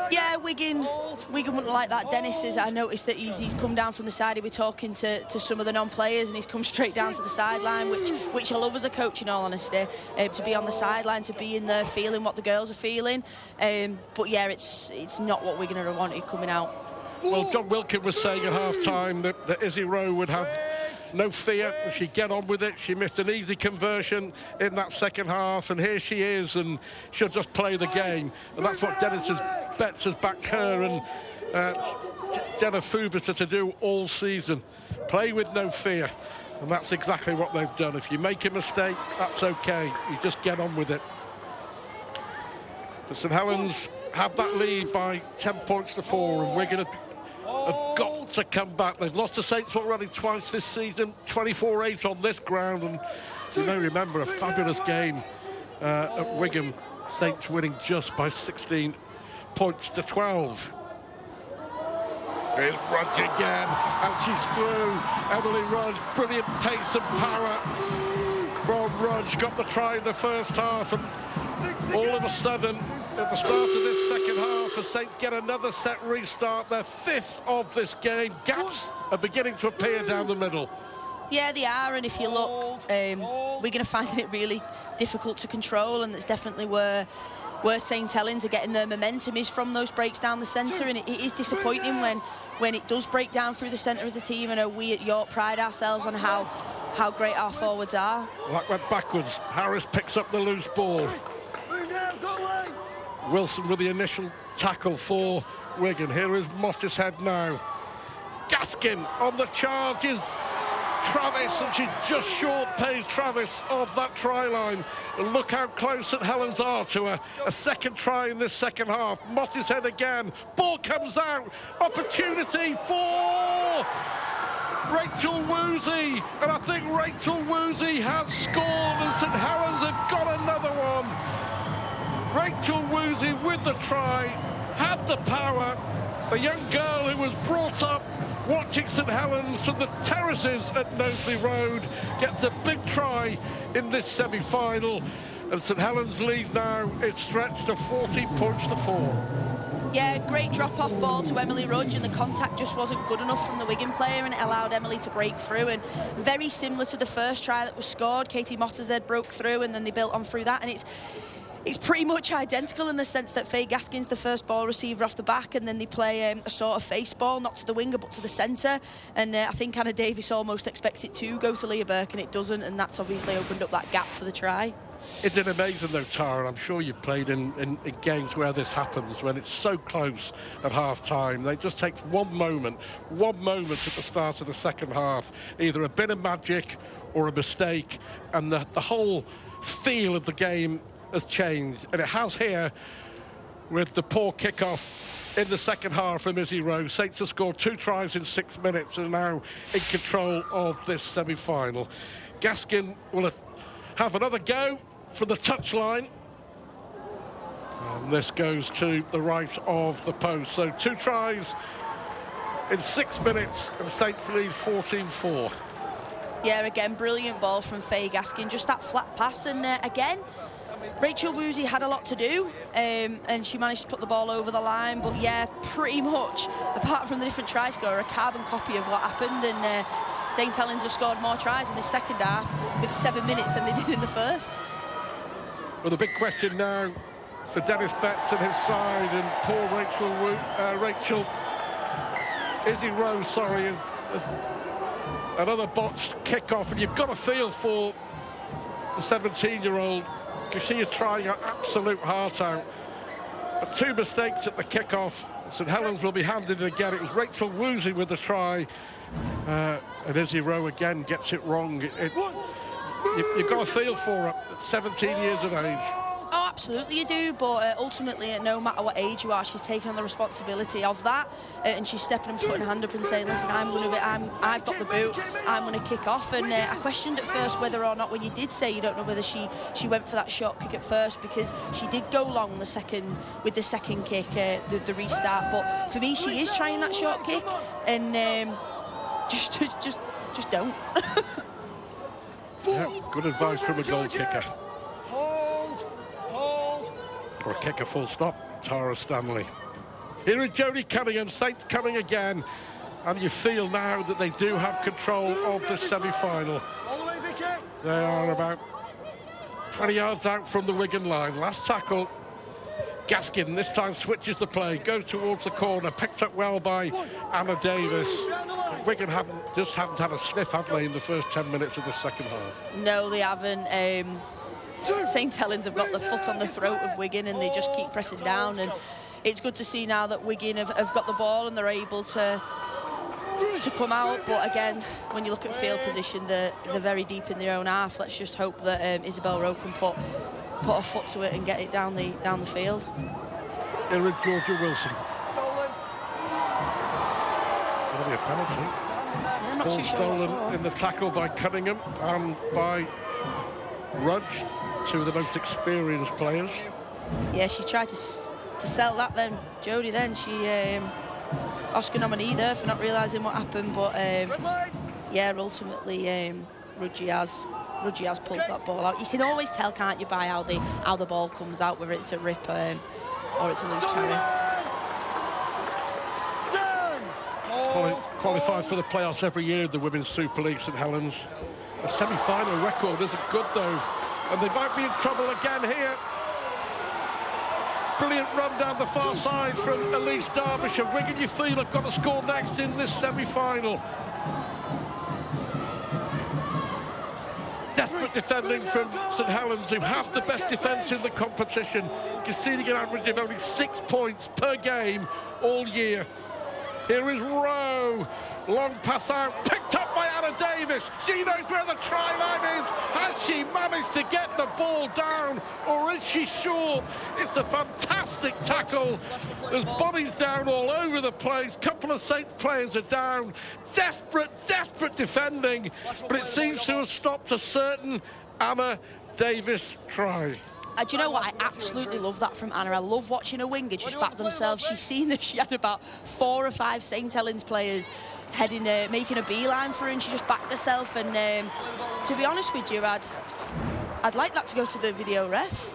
yeah, Wigan wouldn't like that. Dennis is, I noticed that he's come down from the side. He was talking to some of the non-players, and he's come straight down to the sideline, which I love as a coach, in all honesty, to be on the sideline, to be in there feeling what the girls are feeling. But yeah, it's not what Wigan are wanted coming out. Well, John Wilkin was saying at half-time that Izzy Rowe would have no fear, she'd get on with it. She missed an easy conversion in that second half, and here she is, and she'll just play the game. And that's what Dennis Betts has backed her and Jenna Fubiter to do all season. Play with no fear, and that's exactly what they've done. If you make a mistake, that's okay. You just get on with it. But St Helens have that lead by 10 points to 4, and Wigan have got to come back. They've lost to Saints already twice this season, 24-8 on this ground, and you may remember a fabulous game at Wigan, Saints winning just by 16 points to 12. Here's Rudge again, and she's through. Emily Rudge, brilliant pace and power from Rudge. Got the try in the first half, and all of a sudden, at the start of this second half, the Saints get another set restart, their 5th of this game. Gaps are beginning to appear down the middle. Yeah, they are, and if you look, we're going to find it really difficult to control, and that's definitely where St Helens are getting their momentum, is from those breaks down the centre, and it is disappointing when it does break down through the centre as a team. I know we at York pride ourselves on how great our forwards are. That went backwards. Harris picks up the loose ball. Wilson with the initial tackle for Wigan. Here is Mottershead now. Gaskin on the charge is Travis, and she just short-pays Travis of that try line. And look how close St Helens are to a second try in this second half. Mottershead again. Ball comes out. Opportunity for Rachel Woozy. And I think Rachel Woozy has scored, and St Helens have got another one. Rachel Woozy with the try, had the power. A young girl who was brought up watching St Helens from the terraces at Knowsley Road gets a big try in this semi-final, and St Helens lead now is stretched to 40 points to 4. Yeah, great drop-off ball to Emily Rudge, and the contact just wasn't good enough from the Wigan player, and it allowed Emily to break through. And very similar to the first try that was scored, Katie Mottershead broke through, and then they built on through that. And it's pretty much identical in the sense that Faye Gaskin's the first ball receiver off the back, and then they play a sort of face ball, not to the winger but to the centre. And I think Anna Davis almost expects it to go to Leah Burke, and it doesn't, and that's obviously opened up that gap for the try. Isn't it amazing though, Tara? I'm sure you've played in games where this happens, when it's so close at half-time. They just take one moment at the start of the second half, either a bit of magic or a mistake, and the whole feel of the game has changed. And it has here with the poor kick-off in the second half from Izzy Rowe. Saints have scored 2 tries in 6 minutes and are now in control of this semi-final. Gaskin will have another go from the touchline, and this goes to the right of the post. So 2 tries in 6 minutes, and Saints lead 14-4. Yeah, again, brilliant ball from Faye Gaskin, just that flat pass, and again, Rachel Woozy had a lot to do, and she managed to put the ball over the line. But yeah, pretty much, apart from the different try scorer, a carbon copy of what happened. And St Helens have scored more tries in the second half with 7 minutes than they did in the first. Well, the big question now for Dennis Betts and his side, and poor Izzy Rowe, sorry, another botched kick-off, and you've got to feel for the 17-year-old, because she is trying her absolute heart out. But 2 mistakes at the kick-off. St Helens will be handed it again. It was Rachel Woozy with the try, and Izzy Rowe again gets it wrong. You've got to feel for her at 17 years of age. Oh, absolutely you do, but ultimately, no matter what age you are, she's taking on the responsibility of that, and she's stepping up, putting her hand up and saying, listen, I've got the boot, I'm going to kick off. And I questioned at first whether or not, when you did say you don't know whether she went for that short kick at first, because she did go long with the second kick, the restart. But for me, she is trying that short kick, and just don't. Yeah, good advice from a goal kicker. Or a kicker full stop, Tara Stanley. Here is Jodie Cunningham, Saints coming again, and you feel now that they do have control of the semi-final. They are about 20 yards out from the Wigan line. Last tackle, Gaskin this time switches the play, goes towards the corner, picked up well by Anna Davis. Wigan haven't had a sniff, have they, in the first 10 minutes of the second half? No, they haven't. St Helens have got the foot on the throat of Wigan, and they just keep pressing down, and it's good to see now that Wigan have got the ball and they're able to come out. But again, when you look at field position, they're very deep in their own half. Let's just hope that Isabel Rowe can put a foot to it and get it down the field. Here is Georgia Wilson. That'll be a penalty. I'm not Ball too sure stolen in the tackle by Cunningham and by Rudge, 2 of the most experienced players. Yeah, she tried to sell that then, Jodie. Then she Oscar nominee there for not realising what happened, but yeah, ultimately Rudge has pulled that ball out. You can always tell, can't you, by how the ball comes out, whether it's a rip or it's a loose carry. Qualified for the playoffs every year, the Women's Super League, St Helens. The semi-final record isn't good though, and they might be in trouble again here. Brilliant run down the far side from Elise Derbyshire. Wigan, you feel, have got to score next in this semi-final. Desperate defending from St Helens, who have the best defence in the competition, conceding an average of only 6 points per game all year. Here is Rowe, long pass out, picked up by Anna Davis. She knows where the try line is. Has she managed to get the ball down, or is she sure? It's a fantastic tackle. There's bodies down all over the place. Couple of Saints players are down. Desperate defending, but it seems to have stopped a certain Anna Davis try. Do you know what? I absolutely love that from Anna. I love watching a winger just back themselves. She's seen that she had about 4 or 5 St Helens players making a beeline for her, and she just backed herself. And to be honest with you, I'd like that to go to the video ref.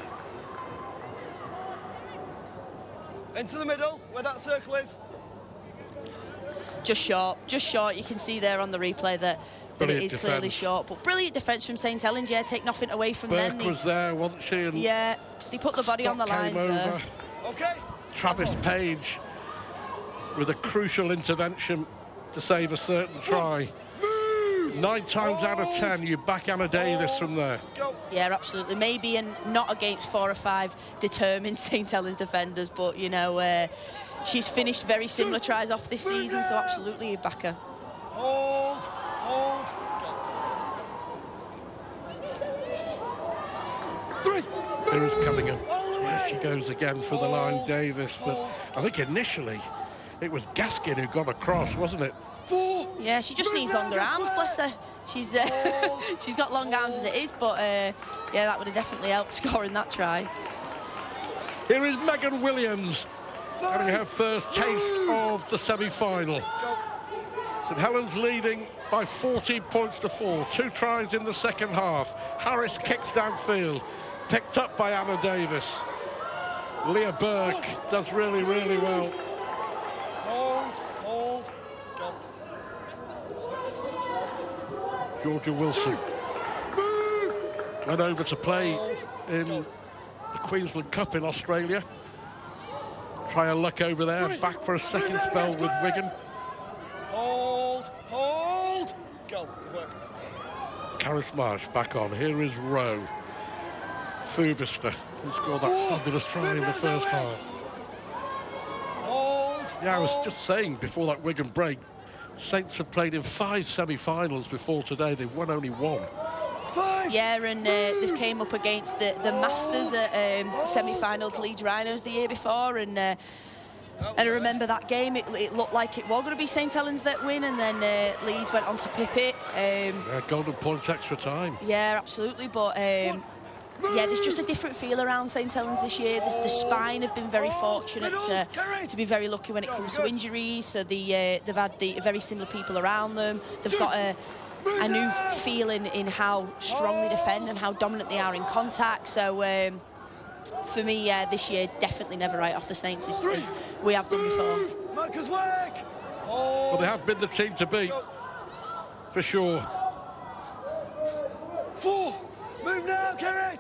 Into the middle, where that circle is. Just short. You can see there on the replay that it is clearly short. But brilliant defence from St Helens, yeah, take nothing away from them. Burke was there, wasn't she? And yeah. They put the body on the lines there. Okay. Travis Page with a crucial intervention to save a certain try. 9 times out of 10, you back Anna Davis from there. Yeah, absolutely. Maybe not against 4 or 5 determined St Helens defenders, but, you know, she's finished very similar tries off this season, so absolutely you back her. Hold. Here's Cunningham. There she goes again for the line, Davis. But I think initially it was Gaskin who got across, wasn't it? Yeah, she just needs longer arms, bless her. She's she's got long arms as it is, but yeah, that would have definitely helped scoring that try. Here is Megan Williams having her first taste of the semi-final. St Helens leading by 14 points to 4. 2 tries in the second half. Harris kicks downfield, picked up by Anna Davis. Leah Burke does really, really well. Hold. Go. Georgia Wilson went over to play in the Queensland Cup in Australia. Try her luck over there, back for a second spell with Wigan. Hold. Go. Good work. Caris Marsh back on. Here is Rowe. Fubister, who scored that fabulous try in the first half. Yeah, I was just saying before that Wigan break, Saints have played in 5 semi-finals before today. They've won only 1. Yeah, and they've came up against the Masters at semi-finals Leeds Rhinos the year before, and I remember that game. It looked like it was going to be St Helens that win, and then Leeds went on to pip it. Golden points extra time. Yeah, absolutely, but yeah, there's just a different feel around St Helens this year. The Spine have been very fortunate to be very lucky when it comes to injuries. So they've had the very similar people around them. They've got a new feeling in how strong they defend and how dominant they are in contact. So for me, this year, definitely never write off the Saints as we have done before. Marcus work. Well, they have been the team to beat, for sure. 4. Move now, Keres.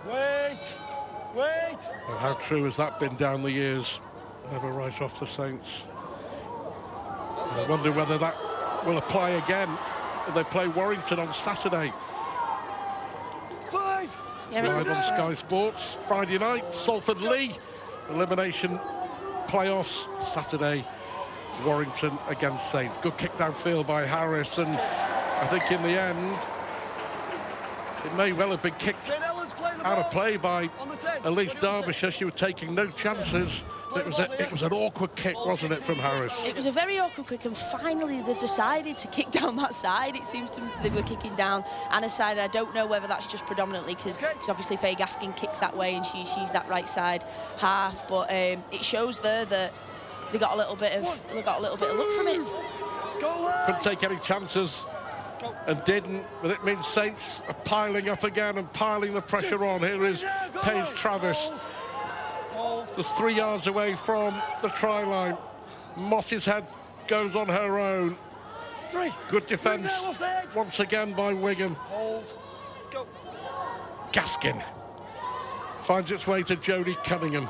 Wait. Well, how true has that been down the years? Never write off the Saints. I wonder whether that will apply again when they play Warrington on Saturday. 5. Live on Sky Sports Friday night. Salford Lee elimination playoffs Saturday. Warrington against Saints. Good kick downfield by Harris, and I think in the end it may well have been kicked out of play by Elise Derbyshire. She was taking no chances. It was an awkward kick, wasn't it, from Harris? It was a very awkward kick, and finally they decided to kick down that side. It seems to me they were kicking down Anna's side. I don't know whether that's just predominantly because obviously Faye Gaskin kicks that way and she's that right side half, but it shows there that they got a little bit of luck from it. Couldn't take any chances and didn't, but it means Saints are piling up again and piling the pressure on. Here is Paige Travis, just 3 yards away from the try line. Mott's head goes on her own. Good defence once again by Wigan. Gaskin finds its way to Jodie Cunningham.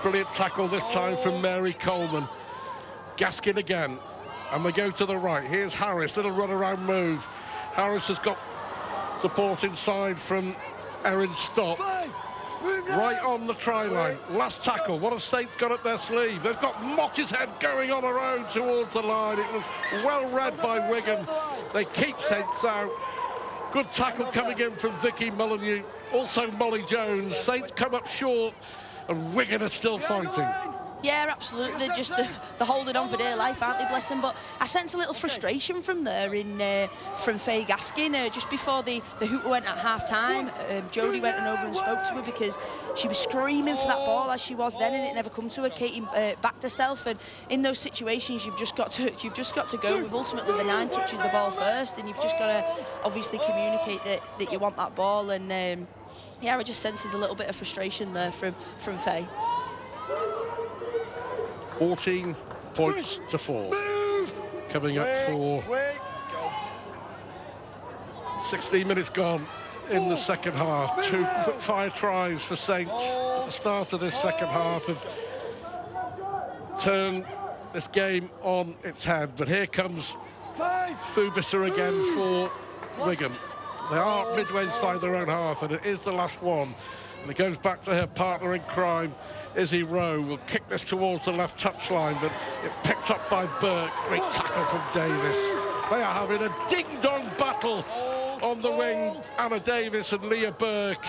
Brilliant tackle this time from Mary Coleman. Gaskin again. And we go to the right. Here's Harris, little run around move. Harris has got support inside from Erin Stott. Right on the try line. Last tackle. What have Saints got up their sleeve? They've got Mott's head going on her own towards the line. It was well read by Wigan. They keep Saints out. Good tackle coming in from Vicky Molyneux. Also Molly Jones. Saints come up short and Wigan are still fighting. Yeah, absolutely. They're just they're holding on for dear life, aren't they, bless them? But I sense a little frustration from there from Faye Gaskin. Just before the hooter went at half-time, Jodie went over and spoke to her because she was screaming for that ball as she was then, and it never come to her. Katie backed herself, and in those situations, you've just got to go with ultimately the 9 touches the ball first, and you've just got to obviously communicate that you want that ball. And yeah, I just sense there's a little bit of frustration there from Faye. 14 points to 4. Coming up for 16 minutes gone in the second half. 2 quick-fire tries for Saints at the start of this second half have turned this game on its head. But here comes Fubisa again for Wigan. They are midway inside their own half, and it is the last one. And it goes back to her partner in crime, Izzy Rowe. Will kick this towards the left touchline, but it's picked up by Burke. Great tackle from Davis. They are having a ding-dong battle on the wing. Anna Davis and Leah Burke,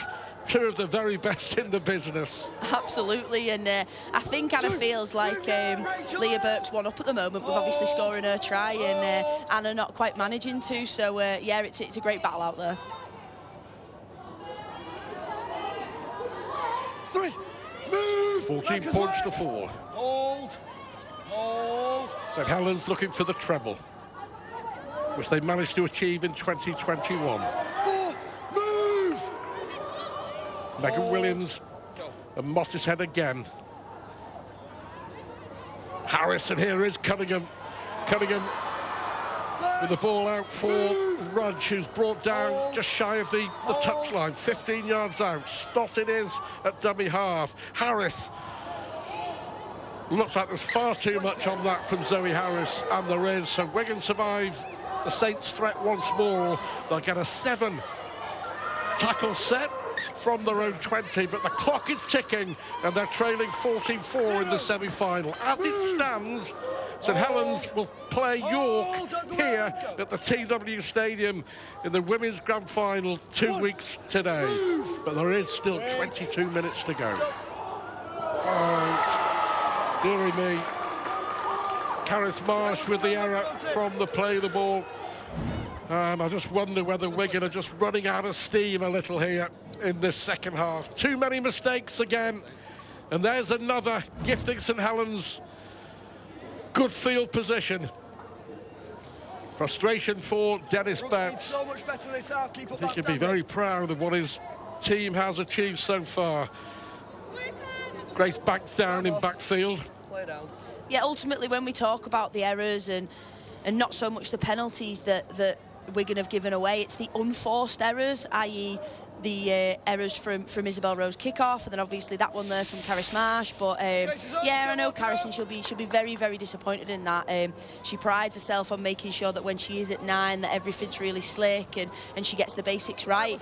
2 of the very best in the business. Absolutely, and I think Anna feels like Leah Burke's one up at the moment with obviously scoring her try, and Anna not quite managing to. So yeah, it's a great battle out there. 14 points to 4. Hold. St Helens looking for the treble, which they managed to achieve in 2021. Megan Williams and Mottishead again. Harris, and here is Cunningham. Cunningham with the ball out for Rudge, who's brought down just shy of the touchline, 15 yards out. Stott it is at dummy half. Harris. Looks like there's far too much on that from Zoe Harris, and there is. So Wigan survive the Saints' threat once more. They'll get a 7 tackle set from their own 20, but the clock is ticking, and they're trailing 14-4 in the semi-final. As it stands, St Helens will play York here at the TW Stadium in the women's grand final 2 weeks today. But there is still 22 minutes to go. Oh, dearie me. Karis Marsh with the error from the play of the ball. And I just wonder whether Wigan are just running out of steam a little here in this second half. Too many mistakes again. And there's another gifting St Helens good field position. Frustration for Dennis Betts. So much better this half. Keep up that He can be very proud of what his team has achieved so far. Grace backs down in backfield. Play down. Yeah, ultimately when we talk about the errors and not so much the penalties that Wigan have given away, it's the unforced errors, i.e. the errors from Isabel Rowe's kickoff, and then obviously that one there from Karis Marsh. But yeah, I know Karis, and she'll be very, very disappointed in that. She prides herself on making sure that when she is at 9 that everything's really slick and she gets the basics right,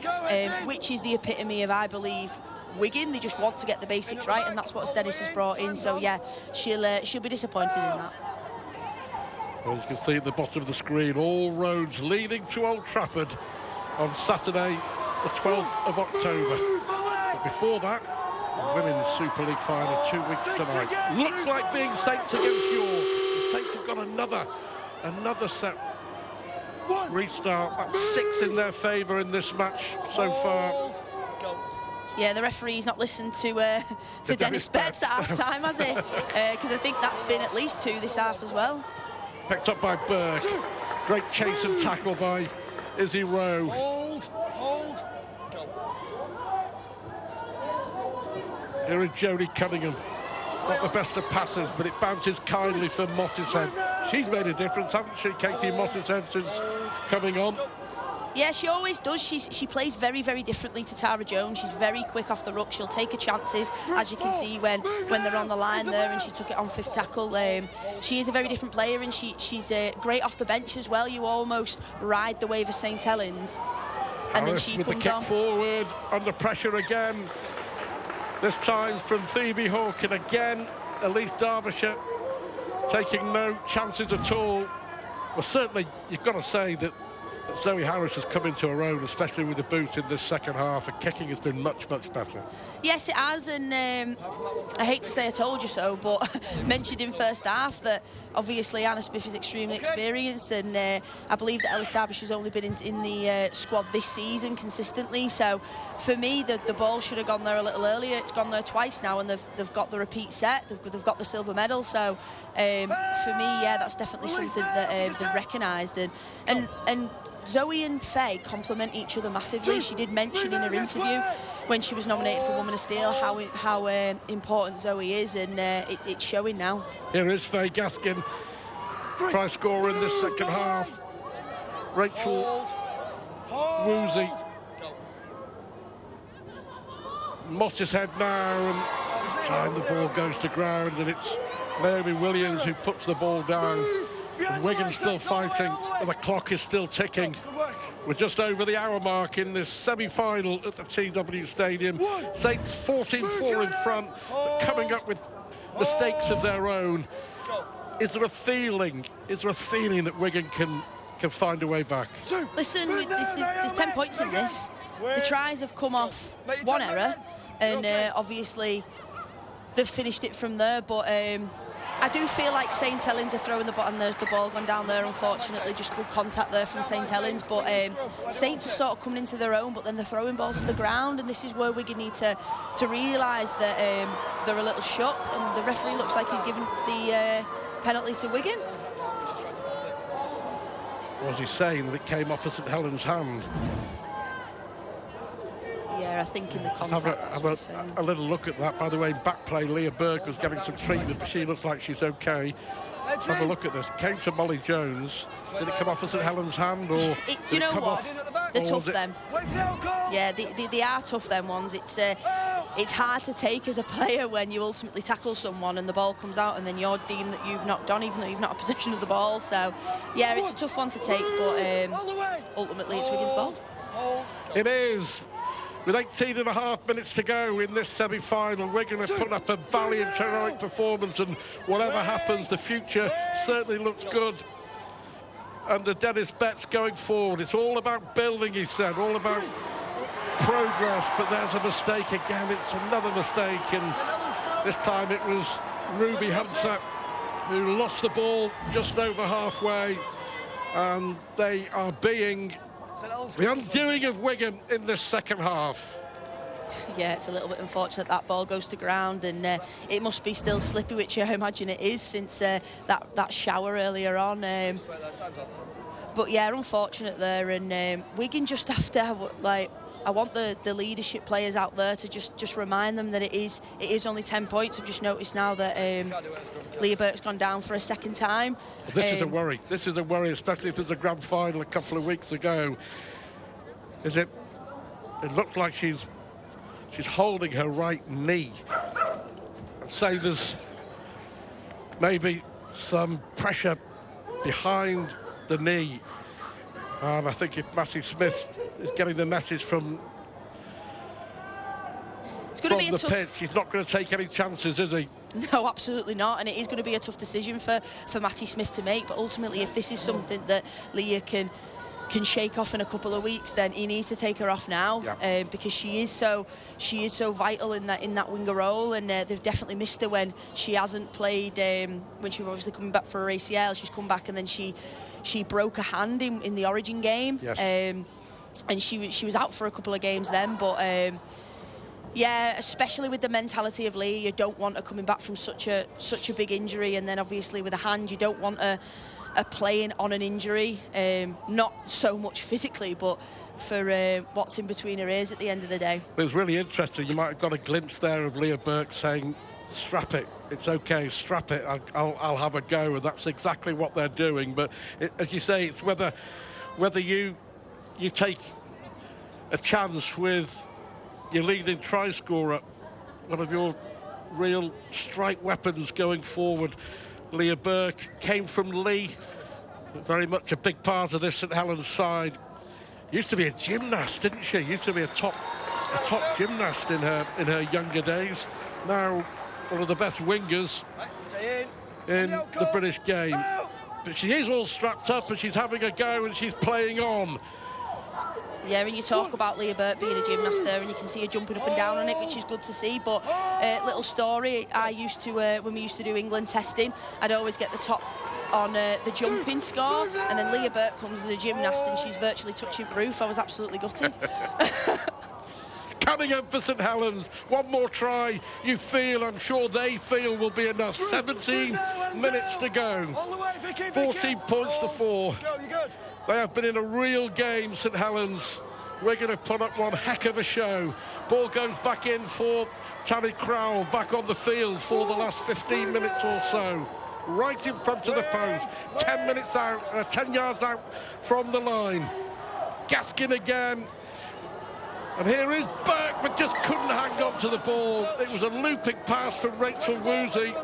which is the epitome of, I believe, Wigan. They just want to get the basics right, and that's what Dennis has brought in. So yeah, she'll be disappointed in that. Well, as you can see at the bottom of the screen, all roads leading to Old Trafford on Saturday, the 12th of October. But before that, the Women's Super League final 2 weeks tonight. Looks like being Saints against York. The Saints have got another set restart. That's 6 in their favour in this match so far. Yeah, the referee's not listened to Dennis Betts at half-time, has he? Because I think that's been at least 2 this half as well. Picked up by Burke. Great chase and tackle by Izzy Rowe. Hold, go. Here is Jodie Cunningham. Not the best of passes, but it bounces kindly for Mottishead. She's made a difference, hasn't she, Katie Mottishead, since coming on? Yeah, she always does. She plays very, very differently to Tara Jones. She's very quick off the ruck. She'll take her chances, as you can see when they're on the line there, and she took it on 5th tackle. She is a very different player, and she's great off the bench as well. You almost ride the wave of St Helens, and then she with comes the kick on forward, under pressure again. This time from Phoebe Hawke, and again, Elise Derbyshire taking no chances at all. Well, certainly, you've got to say that Zoe Harris has come into her own, especially with the boot in this second half. Her kicking has been much, much better. Yes, it has, and I hate to say I told you so, but mentioned in first half that obviously Anna Smith is extremely experienced, and I believe that Ellis Derbyshire's only been in the squad this season consistently. So for me, the ball should have gone there a little earlier. It's gone there twice now, and they've got the repeat set. They've got the silver medal. So for me, yeah, that's definitely something that they've recognised, and Zoe and Faye complement each other massively. She did mention in her interview when she was nominated for Woman of Steel how important Zoe is, and it's showing now. Here is Faye Gaskin, try scorer in this second half. Rachel Woozy Mottishead now, and time the ball goes to ground, and it's Naomi Williams who puts the ball down. And Wigan's still fighting, and the clock is still ticking. We're just over the hour mark in this semi-final at the TW Stadium. Saints 14-4 in front, but coming up with mistakes of their own. Is there a feeling that Wigan can find a way back? Listen, there's 10 points in this. The tries have come off one error, and obviously they've finished it from there, but I do feel like St Helens are throwing the ball, and there's the ball gone down there, unfortunately. Just good contact there from St Helens, but Saints are sort of coming into their own, but then they're throwing balls to the ground, and this is where Wigan need to realise that they're a little shook, and the referee looks like he's given the penalty to Wigan. Was he saying that it came off of St Helens' hand? Yeah, I think in the contact. Have a little look at that. By the way, back play, Leah Burke was getting some treatment, but she looks like she's okay. Let's have a look at this. Came to Molly Jones. Did it come off of St Helens' hand, or do you know what? They're tough, them. Yeah, they are tough, them ones. It's hard to take as a player when you ultimately tackle someone and the ball comes out, and then you're deemed that you've knocked on, even though you've not a possession of the ball. So, yeah, it's a tough one to take, but ultimately it's Wigan's ball. It is. With 18.5 minutes to go in this semi-final, Wigan have put up a valiant, heroic performance, and whatever happens, the future certainly looks good under Dennis Betts going forward. It's all about building, he said, all about progress, but there's a mistake again. It's another mistake, and this time it was Ruby Hunter who lost the ball just over halfway, and they are being the undoing of Wigan in this second half. Yeah, it's a little bit unfortunate that ball goes to ground, and it must be still slippy, which I imagine it is since that shower earlier on. But yeah, unfortunate there, and Wigan just have to, like, I want the leadership players out there to just remind them that it is only 10 points. I've just noticed now that Leah Burke's gone down for a second time. This is a worry. This is a worry, especially if there's a grand final a couple of weeks ago. It looks like she's holding her right knee. So there's maybe some pressure behind the knee. And I think if Matty Smith is getting the message from the pitch, he's not going to take any chances, is he? No, absolutely not, and it is going to be a tough decision for Matty Smith to make, but ultimately if this is something that Leah can shake off in a couple of weeks, then he needs to take her off now. Yeah. Because she is so vital in that winger role, and they've definitely missed her when she hasn't played, when she was obviously coming back for her ACL. She's come back and then she broke her hand in the Origin game. Yes. And she was out for a couple of games then, but yeah, especially with the mentality of Leah, you don't want her coming back from such a big injury, and then obviously with a hand, you don't want her playing on an injury, not so much physically, but for what's in between her ears at the end of the day. It was really interesting. You might have got a glimpse there of Leah Burke saying, strap it, it's okay, strap it, I'll have a go, and that's exactly what they're doing. But as you say, it's whether you take a chance with your leading try scorer, one of your real strike weapons going forward. Leah Burke came from Lee, very much a big part of this St Helens side. Used to be a gymnast, didn't she? Used to be a top gymnast in her younger days. Now one of the best wingers in the British game. But she is all strapped up and she's having a go and she's playing on. Yeah, and you talk about Leah Burke being a gymnast there, and you can see her jumping up and down on it, which is good to see. But little story, I used to, when we used to do England testing, I'd always get the top on the jumping score, and then Leah Burke comes as a gymnast and she's virtually touching the roof. I was absolutely gutted. Coming up for St Helens, one more try, I'm sure they feel will be enough. 17 minutes to go. 14 points to 4. They have been in a real game, St Helens. We're going to put up one heck of a show. Ball goes back in for Tammy Crowell, back on the field for the last 15 minutes or so. Right in front of the post. 10 minutes out, 10 yards out from the line. Gaskin again. And here is Burke, but just couldn't hang on to the ball. It was a looping pass from Rachel Woozy.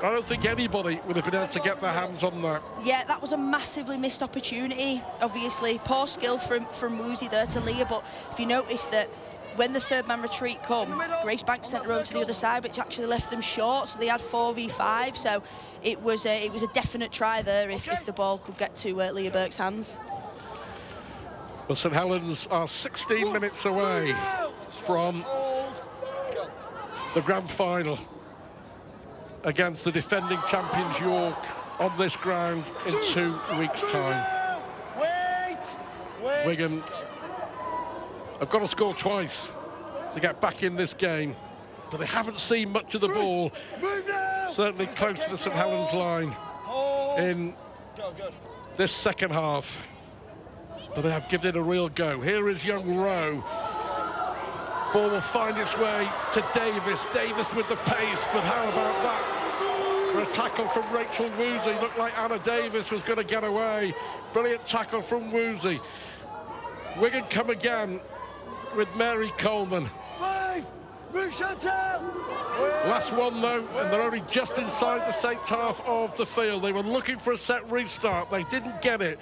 I don't think anybody would have been able to get their hands on that. Yeah, that was a massively missed opportunity. Obviously, poor skill from Woozy there to Leah, but if you notice that when the third man retreat come, Grace Banks sent her over to the other side, which actually left them short, so they had 4v5, so it was a definite try there if the ball could get to Leah Burke's hands. Well, St Helens are 16 minutes away from the grand final against the defending champions York on this ground in 2 weeks' time. Wigan have got to score twice to get back in this game, but they haven't seen much of the ball, certainly close to the St Helens line in this second half. But they have given it a real go. Here is young Rowe. Ball will find its way to Davis. Davis with the pace, but how about that? For a tackle from Rachel Woozy. Looked like Anna Davis was going to get away. Brilliant tackle from Woozy. Wigan come again with Mary Coleman. Last one though, and they're only just inside the St half of the field. They were looking for a set restart. They didn't get it.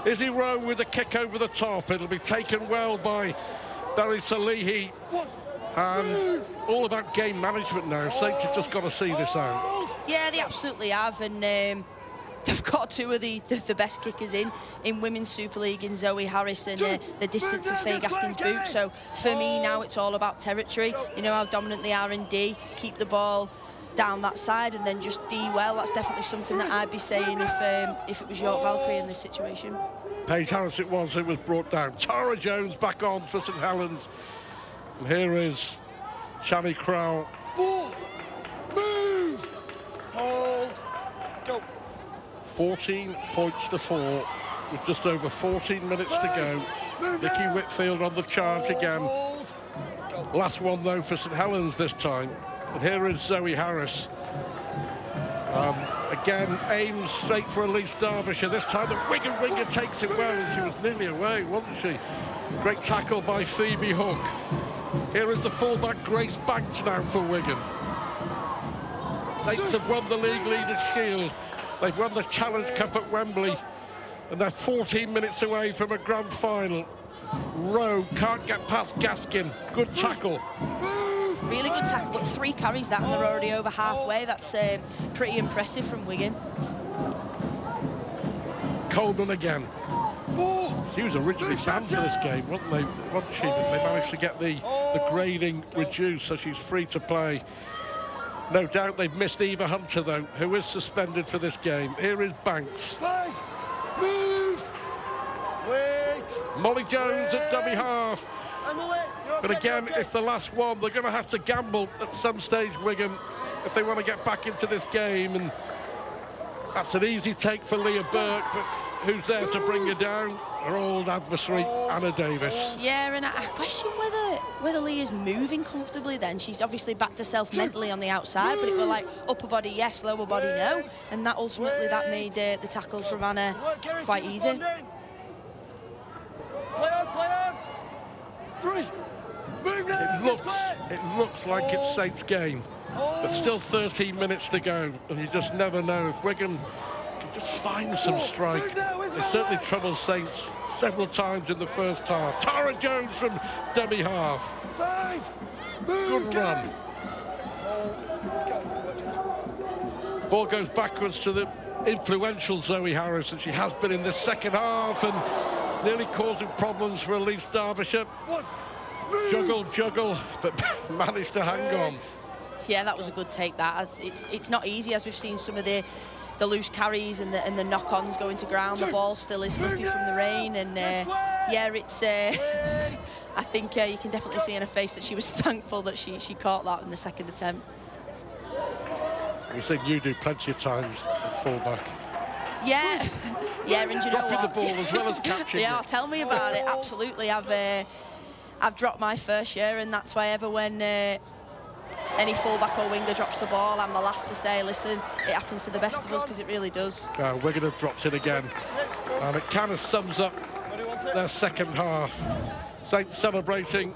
Izzy Rowe with a kick over the top. It'll be taken well by Barry Salihi. And all about game management now. Saints have just got to see this out. Yeah, they absolutely have, and they've got two of the best kickers in Women's Super League in Zoe Harris and the distance of Faye Gaskin's boot. So for me now it's all about territory. You know how dominant they are in D. Keep the ball down that side and then just D well. That's definitely something that I'd be saying if it was York Valkyrie in this situation. Paige Harris it was brought down. Tara Jones back on for St Helens. And here is Shani Crowell. Move! Hold! Go! 14 points to 4 with just over 14 minutes to go. Vicky Whitfield on the charge again. Last one though for St Helens this time. And here is Zoe Harris. Again, aims straight for Elise Derbyshire. This time the Wigan winger takes it well, and she was nearly away, wasn't she? Great tackle by Phoebe Hook. Here is the fullback Grace Banks now for Wigan. Saints have won the League Leaders' Shield. They've won the Challenge Cup at Wembley, and they're 14 minutes away from a grand final. Rowe can't get past Gaskin. Good tackle. Really good tackle, but 3 carries that and they're already over halfway. That's pretty impressive from Wigan. Coleman again. She was originally banned for this game, wasn't she? But they managed to get the grading reduced, so she's free to play. No doubt they've missed Eva Hunter, though, who is suspended for this game. Here is Banks. Move! Wait! Molly Jones at dummy half. But again, it's the last one. They're going to have to gamble at some stage, Wigan, if they want to get back into this game. And that's an easy take for Leah Burke, but who's there to bring her down? Her old adversary, Anna Davis. Yeah, and I question whether Leah's moving comfortably then. She's obviously backed herself mentally on the outside, but it was like upper body yes, lower body no. And that ultimately that made the tackle from Anna quite easy. Play on! It looks like it's Saints' game, but still 13 minutes to go, and you just never know if Wigan can just find some strike. They certainly troubled Saints several times in the first half. Tara Jones from dummy half. Good run. Ball goes backwards to the influential Zoe Harris, and she has been in this second half, and nearly causing problems for Elise Derbyshire. Juggle, but managed to hang on. Yeah, that was a good take. That as it's not easy, as we've seen some of the loose carries and the knock-ons going to ground. The ball still is slippy from the rain, and yeah, it's. I think you can definitely see in her face that she was thankful that she caught that in the second attempt. You think you do plenty of times at fullback. Yeah, yeah, and you know dropping what? the ball as well as catching yeah, it. tell me about it. Absolutely, I've dropped my fair share, and that's why ever when any fullback or winger drops the ball, I'm the last to say, listen, it happens to the best of us, because it really does. Wigan have dropped it again, and it kind of sums up their second half. Saints celebrating.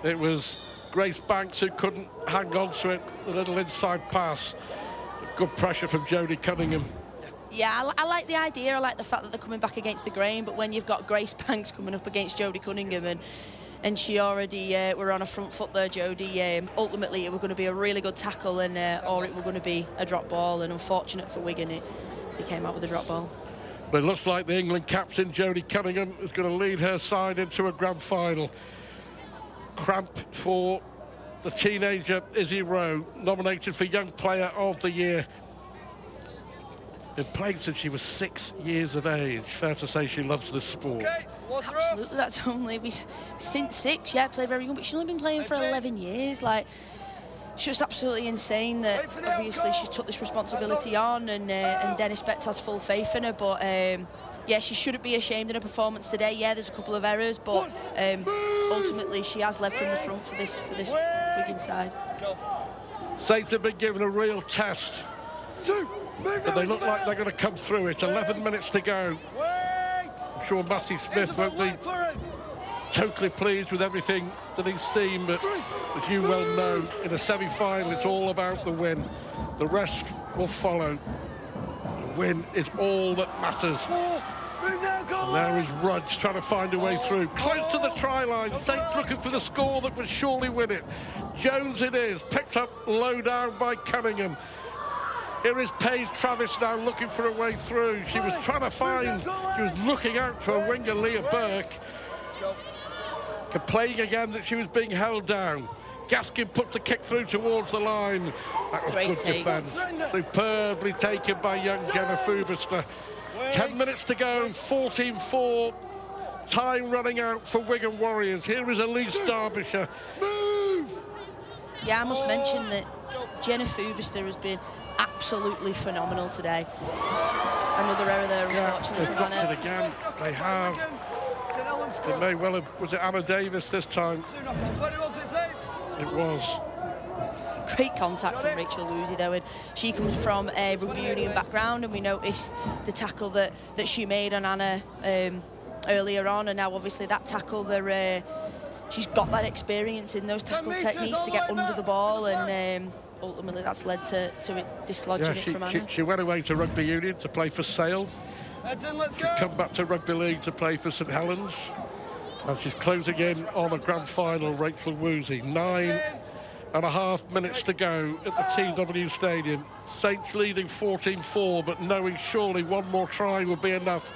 It was Grace Banks who couldn't hang on to it. A little inside pass. Good pressure from Jodie Cunningham. Yeah, I like the idea. I like the fact that they're coming back against the grain. But when you've got Grace Banks coming up against Jodie Cunningham and she already were on a front foot there, Jodie, ultimately it was going to be a really good tackle and or it was going to be a drop ball. And unfortunate for Wigan, it came out with a drop ball. But it looks like the England captain, Jodie Cunningham, is going to lead her side into a grand final. Cramp for the teenager Izzy Rowe, nominated for Young Player of the Year. Been playing since she was 6 years of age. Fair to say she loves this sport. Absolutely, that's only since 6. Yeah, played very young, but she's only been playing for 11 years. Like, it's just absolutely insane that obviously she took this responsibility on, and Dennis Betts has full faith in her. But yeah, she shouldn't be ashamed in her performance today. Yeah, there's a couple of errors, but ultimately she has led from the front for this Wigan side. Saints have been given a real test, but they look like they're going to come through it. 11 minutes to go. I'm sure Matty Smith won't be totally pleased with everything that he's seen, but as you well know, in a semi-final it's all about the win. The rest will follow. The win is all that matters. And there is Rudge trying to find a way through. Close to the try line. Saints looking for the score that would surely win it. Jones it is. Picked up low down by Cunningham. Here is Paige Travis now looking for a way through. She was trying to find, she was looking out for a winger, Leah Burke. Complaining again that she was being held down. Gaskin put the kick through towards the line. That was Great good take. defence. Superbly taken by young Jenna Fubister. 10 minutes to go, 14-4. Time running out for Wigan Warriors. Here is Elise Derbyshire. Yeah, I must mention that Jenna Fubister has been absolutely phenomenal today. Another error there, unfortunately, they've from got Anna. it again. They have. It may well have, was it Anna Davis this time? It was. Great contact from Rachel Woozy though, and she comes from a rugby union background, and we noticed the tackle that she made on Anna earlier on, and now obviously that tackle there, she's got that experience in those tackle techniques to get under the ball, and ultimately that's led to it dislodging it from Anna. She went away to rugby union to play for Sale. She's come back to rugby league to play for St Helens, and she's closing in on a grand final. Rachel Woozy. 9.5 minutes to go at the TW Stadium. Saints leading 14-4, but knowing surely one more try would be enough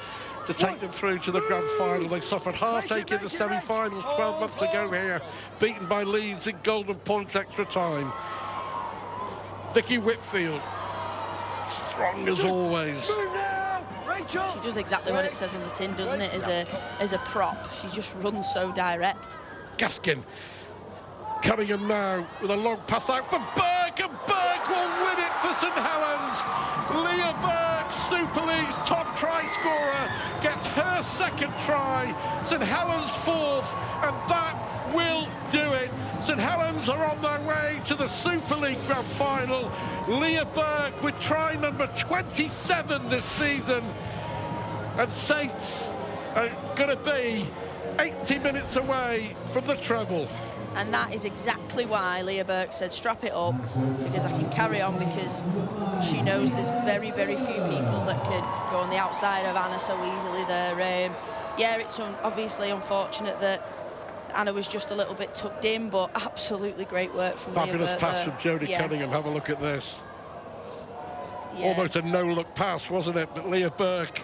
to take them through to the grand final. They suffered heartache in the semi-finals 12 months ago here, beaten by Leeds in golden points extra time. Vicky Whitfield, strong as always. She does exactly what it says on the tin, doesn't it? As a prop, she just runs so direct. Gaskin. Cunningham now with a long pass out for Burke, and Burke will win it for St Helens. Leah Burke, Super League's top try scorer, gets her second try. St Helens fourth, and that will do it. St Helens are on their way to the Super League grand final. Leah Burke with try number 27 this season. And Saints are going to be 80 minutes away from the treble. And that is exactly why Leah Burke said, strap it up, because I can carry on, because she knows there's very, very few people that could go on the outside of Anna so easily there. Yeah, it's obviously unfortunate that Anna was just a little bit tucked in, but absolutely great work from Leah Burke. Fabulous pass from Jodie Cunningham. Have a look at this. Yeah. Almost a no-look pass, wasn't it? But Leah Burke,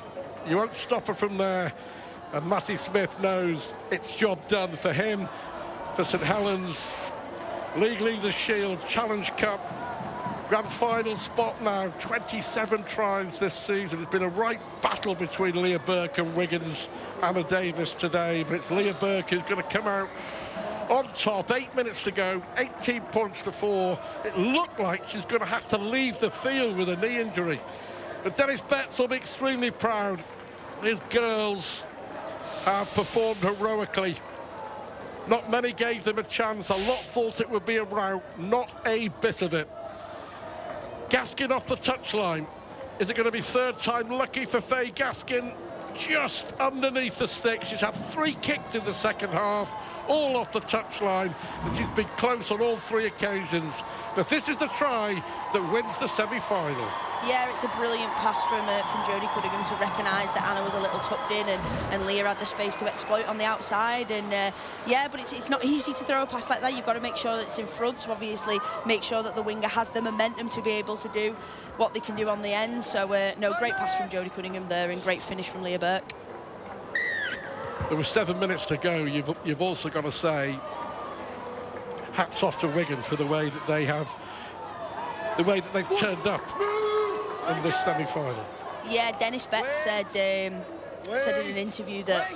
you won't stop her from there. And Matty Smith knows it's job done for him. For St Helens, League Leaders Shield, Challenge Cup, grand final spot now, 27 tries this season. It's been a right battle between Leah Burke and Wigan's Anna Davis today, but it's Leah Burke who's going to come out on top. 8 minutes to go, 18 points to 4. It looked like she's going to have to leave the field with a knee injury. But Dennis Betts will be extremely proud. His girls have performed heroically. Not many gave them a chance. A lot thought it would be a rout. Not a bit of it. Gaskin off the touchline. Is it going to be third time lucky for Faye Gaskin? just underneath the stick. She's had 3 kicks in the second half, all off the touchline, and she's been close on all 3 occasions. But this is the try that wins the semi-final. Yeah, it's a brilliant pass from Jodie Cunningham to recognise that Anna was a little tucked in and Leah had the space to exploit on the outside. And yeah, but it's not easy to throw a pass like that. You've got to make sure that it's in front, to obviously make sure that the winger has the momentum to be able to do what they can do on the end. So no, great pass from Jodie Cunningham there and great finish from Leah Burke. There were 7 minutes to go. You've also got to say hats off to Wigan for the way that they've turned up in this semi-final. Yeah, Dennis Betts said in an interview that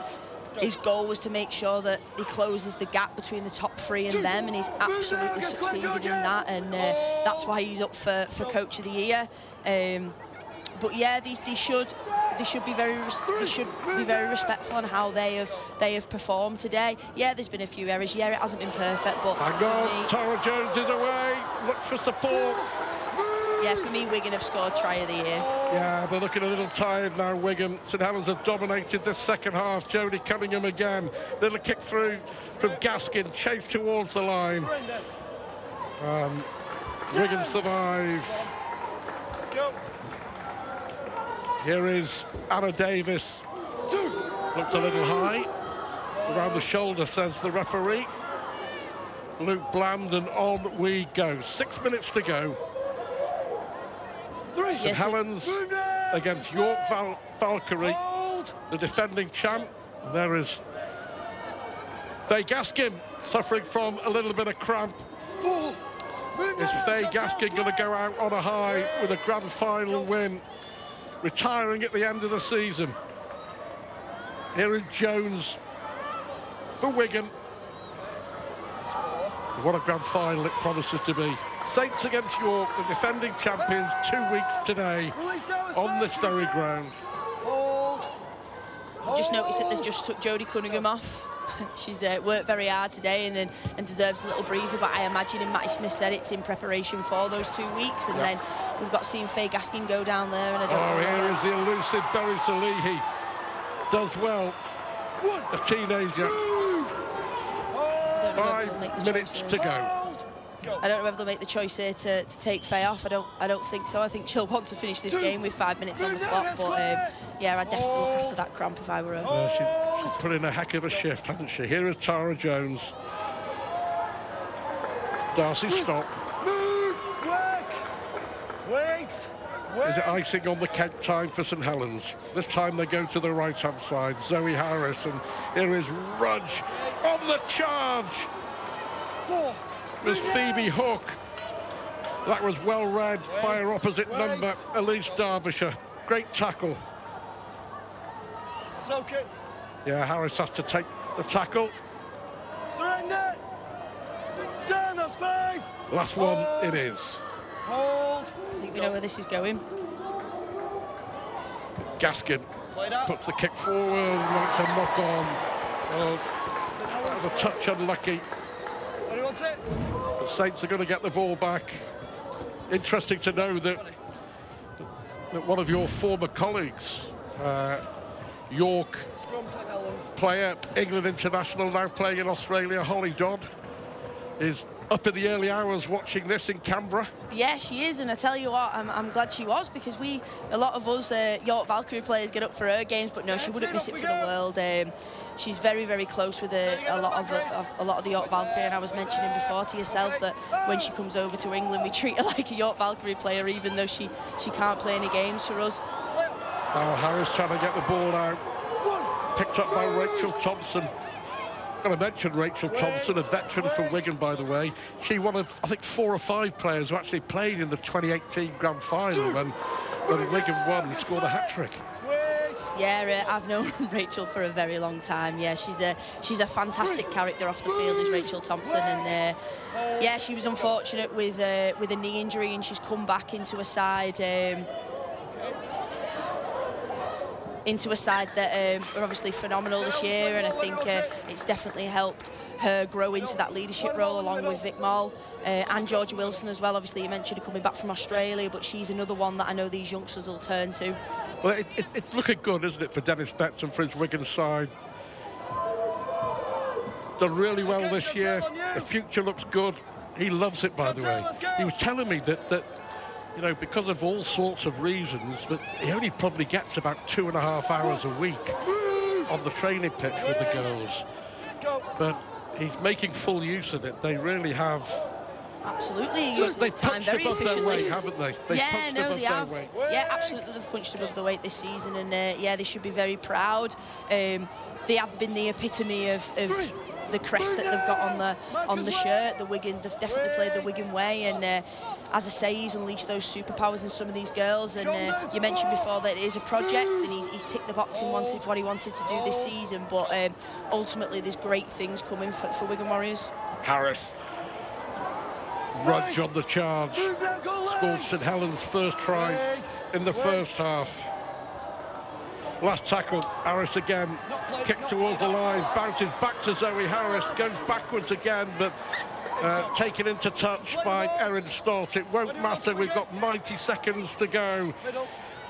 his goal was to make sure that he closes the gap between the top 3 and them, and he's absolutely succeeded in that, and that's why he's up for Coach of the Year. But yeah, they should be very respectful on how they have performed today. Yeah, there's been a few errors. Yeah, it hasn't been perfect, but hang on, Tara Jones is away. Looks for support. Yeah, for me, Wigan have scored try of the year. Yeah, they're looking a little tired now, Wigan. St Helens have dominated this second half. Jodie Cunningham again. Little kick through from Gaskin, chased towards the line. Wigan survive. Here is Anna Davis. Looked a little high. Around the shoulder, says the referee. Luke Bland, and on we go. 6 minutes to go. St Helens against York Valkyrie, the defending champ. There is Faye Gaskin suffering from a little bit of cramp. Is Faye Gaskin going to go out on a high with a grand final win, retiring at the end of the season? Here is Jones for Wigan. What a grand final it promises to be. Saints against York, the defending champions, 2 weeks today on this very ground. I've just noticed that they've just took Jodie Cunningham off. She's worked very hard today and deserves a little breather, but I imagine, and Matty Smith said, it's in preparation for those 2 weeks, and then we've got seen Faye Gaskin go down there, and I don't know. Here is the elusive Berry Salihi. Does well. A teenager. 5 minutes to go. I don't know whether they'll make the choice here to take Faye off. I don't think so. I think she'll want to finish this game with 5 minutes on the clock. But yeah, I'd definitely look after that cramp if I were her. She's put in a heck of a shift, hasn't she? Here is Tara Jones. Darcy, stop. Wait. Is it icing on the cake time for St Helens? This time they go to the right-hand side. Zoe Harris, and here is Rudge on the charge. There's Phoebe Hook. That was well read by her opposite number, Elise Derbyshire. Great tackle. It's okay. Yeah, Harris has to take the tackle. Surrender. Stand, that's 5. Last one, it is. Hold. I think we know where this is going. Gaskin puts the kick forward, and it's a knock on. That was a touch unlucky. The Saints are going to get the ball back. Interesting to know that one of your former colleagues, York player, England international, now playing in Australia, Holly Dodd, is up in the early hours watching this in Canberra. Yeah, she is, and I tell you what, I'm glad she was, because a lot of us York Valkyrie players get up for her games, but no, she wouldn't miss it for the world. She's very, very close with a lot of the York Valkyrie, and I was mentioning before to yourself that when she comes over to England, we treat her like a York Valkyrie player, even though she can't play any games for us. Oh, Harris trying to get the ball out. Picked up by Rachel Thompson. Got to mention Rachel Thompson, a veteran from Wigan, by the way. She one of, I think, 4 or 5 players who actually played in the 2018 grand final when Wigan won and scored a hat-trick. Yeah, I've known Rachel for a very long time. Yeah, she's a fantastic character off the field, is Rachel Thompson, and yeah, she was unfortunate with a knee injury, and she's come back into a side that are obviously phenomenal this year, and I think it's definitely helped her grow into that leadership role along with Vic Moll and Georgia Wilson as well. Obviously, you mentioned her coming back from Australia, but she's another one that I know these youngsters will turn to. Well, it's looking good, isn't it, for Dennis Betts and for his Wigan side? Done really well this year. The future looks good. He loves it, by the way. He was telling me that you know, because of all sorts of reasons, that he only probably gets about 2.5 hours a week on the training pitch with the girls. But he's making full use of it. They really have. Absolutely, They've time punched very above their efficiently. weight, haven't they? Yeah, no, they have. Yeah, absolutely, they've punched above the weight this season, and yeah, they should be very proud. They have been the epitome of the crest that they've got on the shirt. The Wigan, they've definitely played the Wigan way, and as I say, he's unleashed those superpowers in some of these girls. And you mentioned before that it is a project, and he's ticked the box and wanted what he wanted to do this season. But ultimately, there's great things coming for Wigan Warriors. Harris. Rudge on the charge. Scored St Helens' first try in the first half. Last tackle, Harris again. Kicks towards the line, bounces back to Zoe Harris, goes backwards again, but taken into touch by Erin Stott. It won't matter, we've got 90 seconds to go.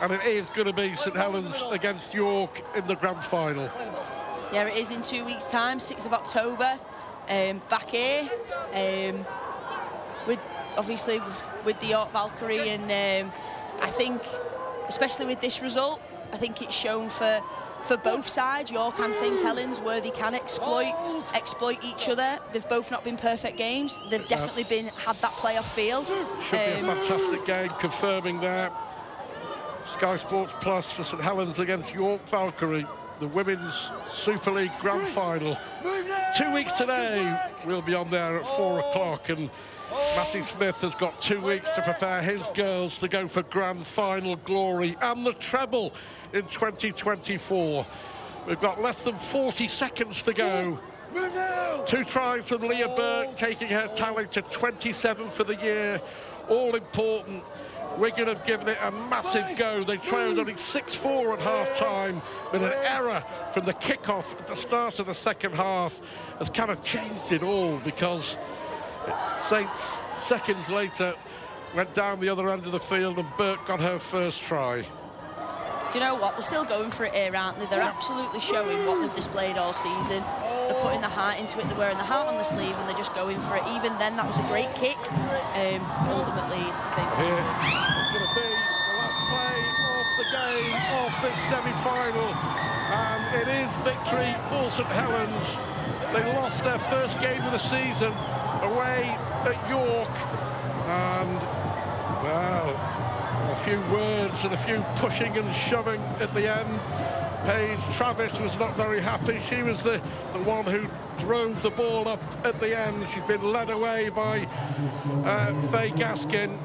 And it is going to be St Helens against York in the grand final. Yeah, it is in 2 weeks' time, 6th of October. Back here. Obviously with the York Valkyrie, and I think, especially with this result, I think it's shown for both sides, York and St Helens, where they can exploit each other. They've both not been perfect games. They've definitely had that playoff feel. Should be a fantastic game, confirming that. Sky Sports Plus for St Helens against York Valkyrie, the Women's Super League Grand Final. 2 weeks today, we'll be on there at 4 o'clock, and Matty Smith has got 2 weeks to prepare his girls to go for grand final glory and the treble in 2024. We've got less than 40 seconds to go. 2 tries from Leah Burke, taking her tally to 27 for the year. All important. Wigan have given it a massive go. They trailed only 6-4 at half-time, but an error from the kick-off at the start of the second half has kind of changed it all, because Saints, seconds later, went down the other end of the field and Burke got her first try. Do you know what? They're still going for it here, aren't they? They're absolutely showing what they've displayed all season. They're putting the heart into it. They're wearing the heart on the sleeve, and they're just going for it. Even then, that was a great kick. Ultimately, it's the same thing. Here is going to be the last play of the game of this semi-final, and it is victory for St Helens. They lost their first game of the season away at York, and well, a few words and a few pushing and shoving at the end. Paige Travis was not very happy. She was the one who drove the ball up at the end. She's been led away by Faye Gaskin.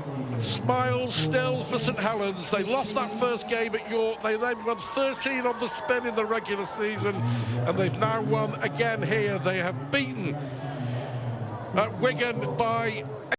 Smiles still for St Helens. They lost that first game at York. They then won 13 on the spin in the regular season, and they've now won again here. They have beaten Wigan by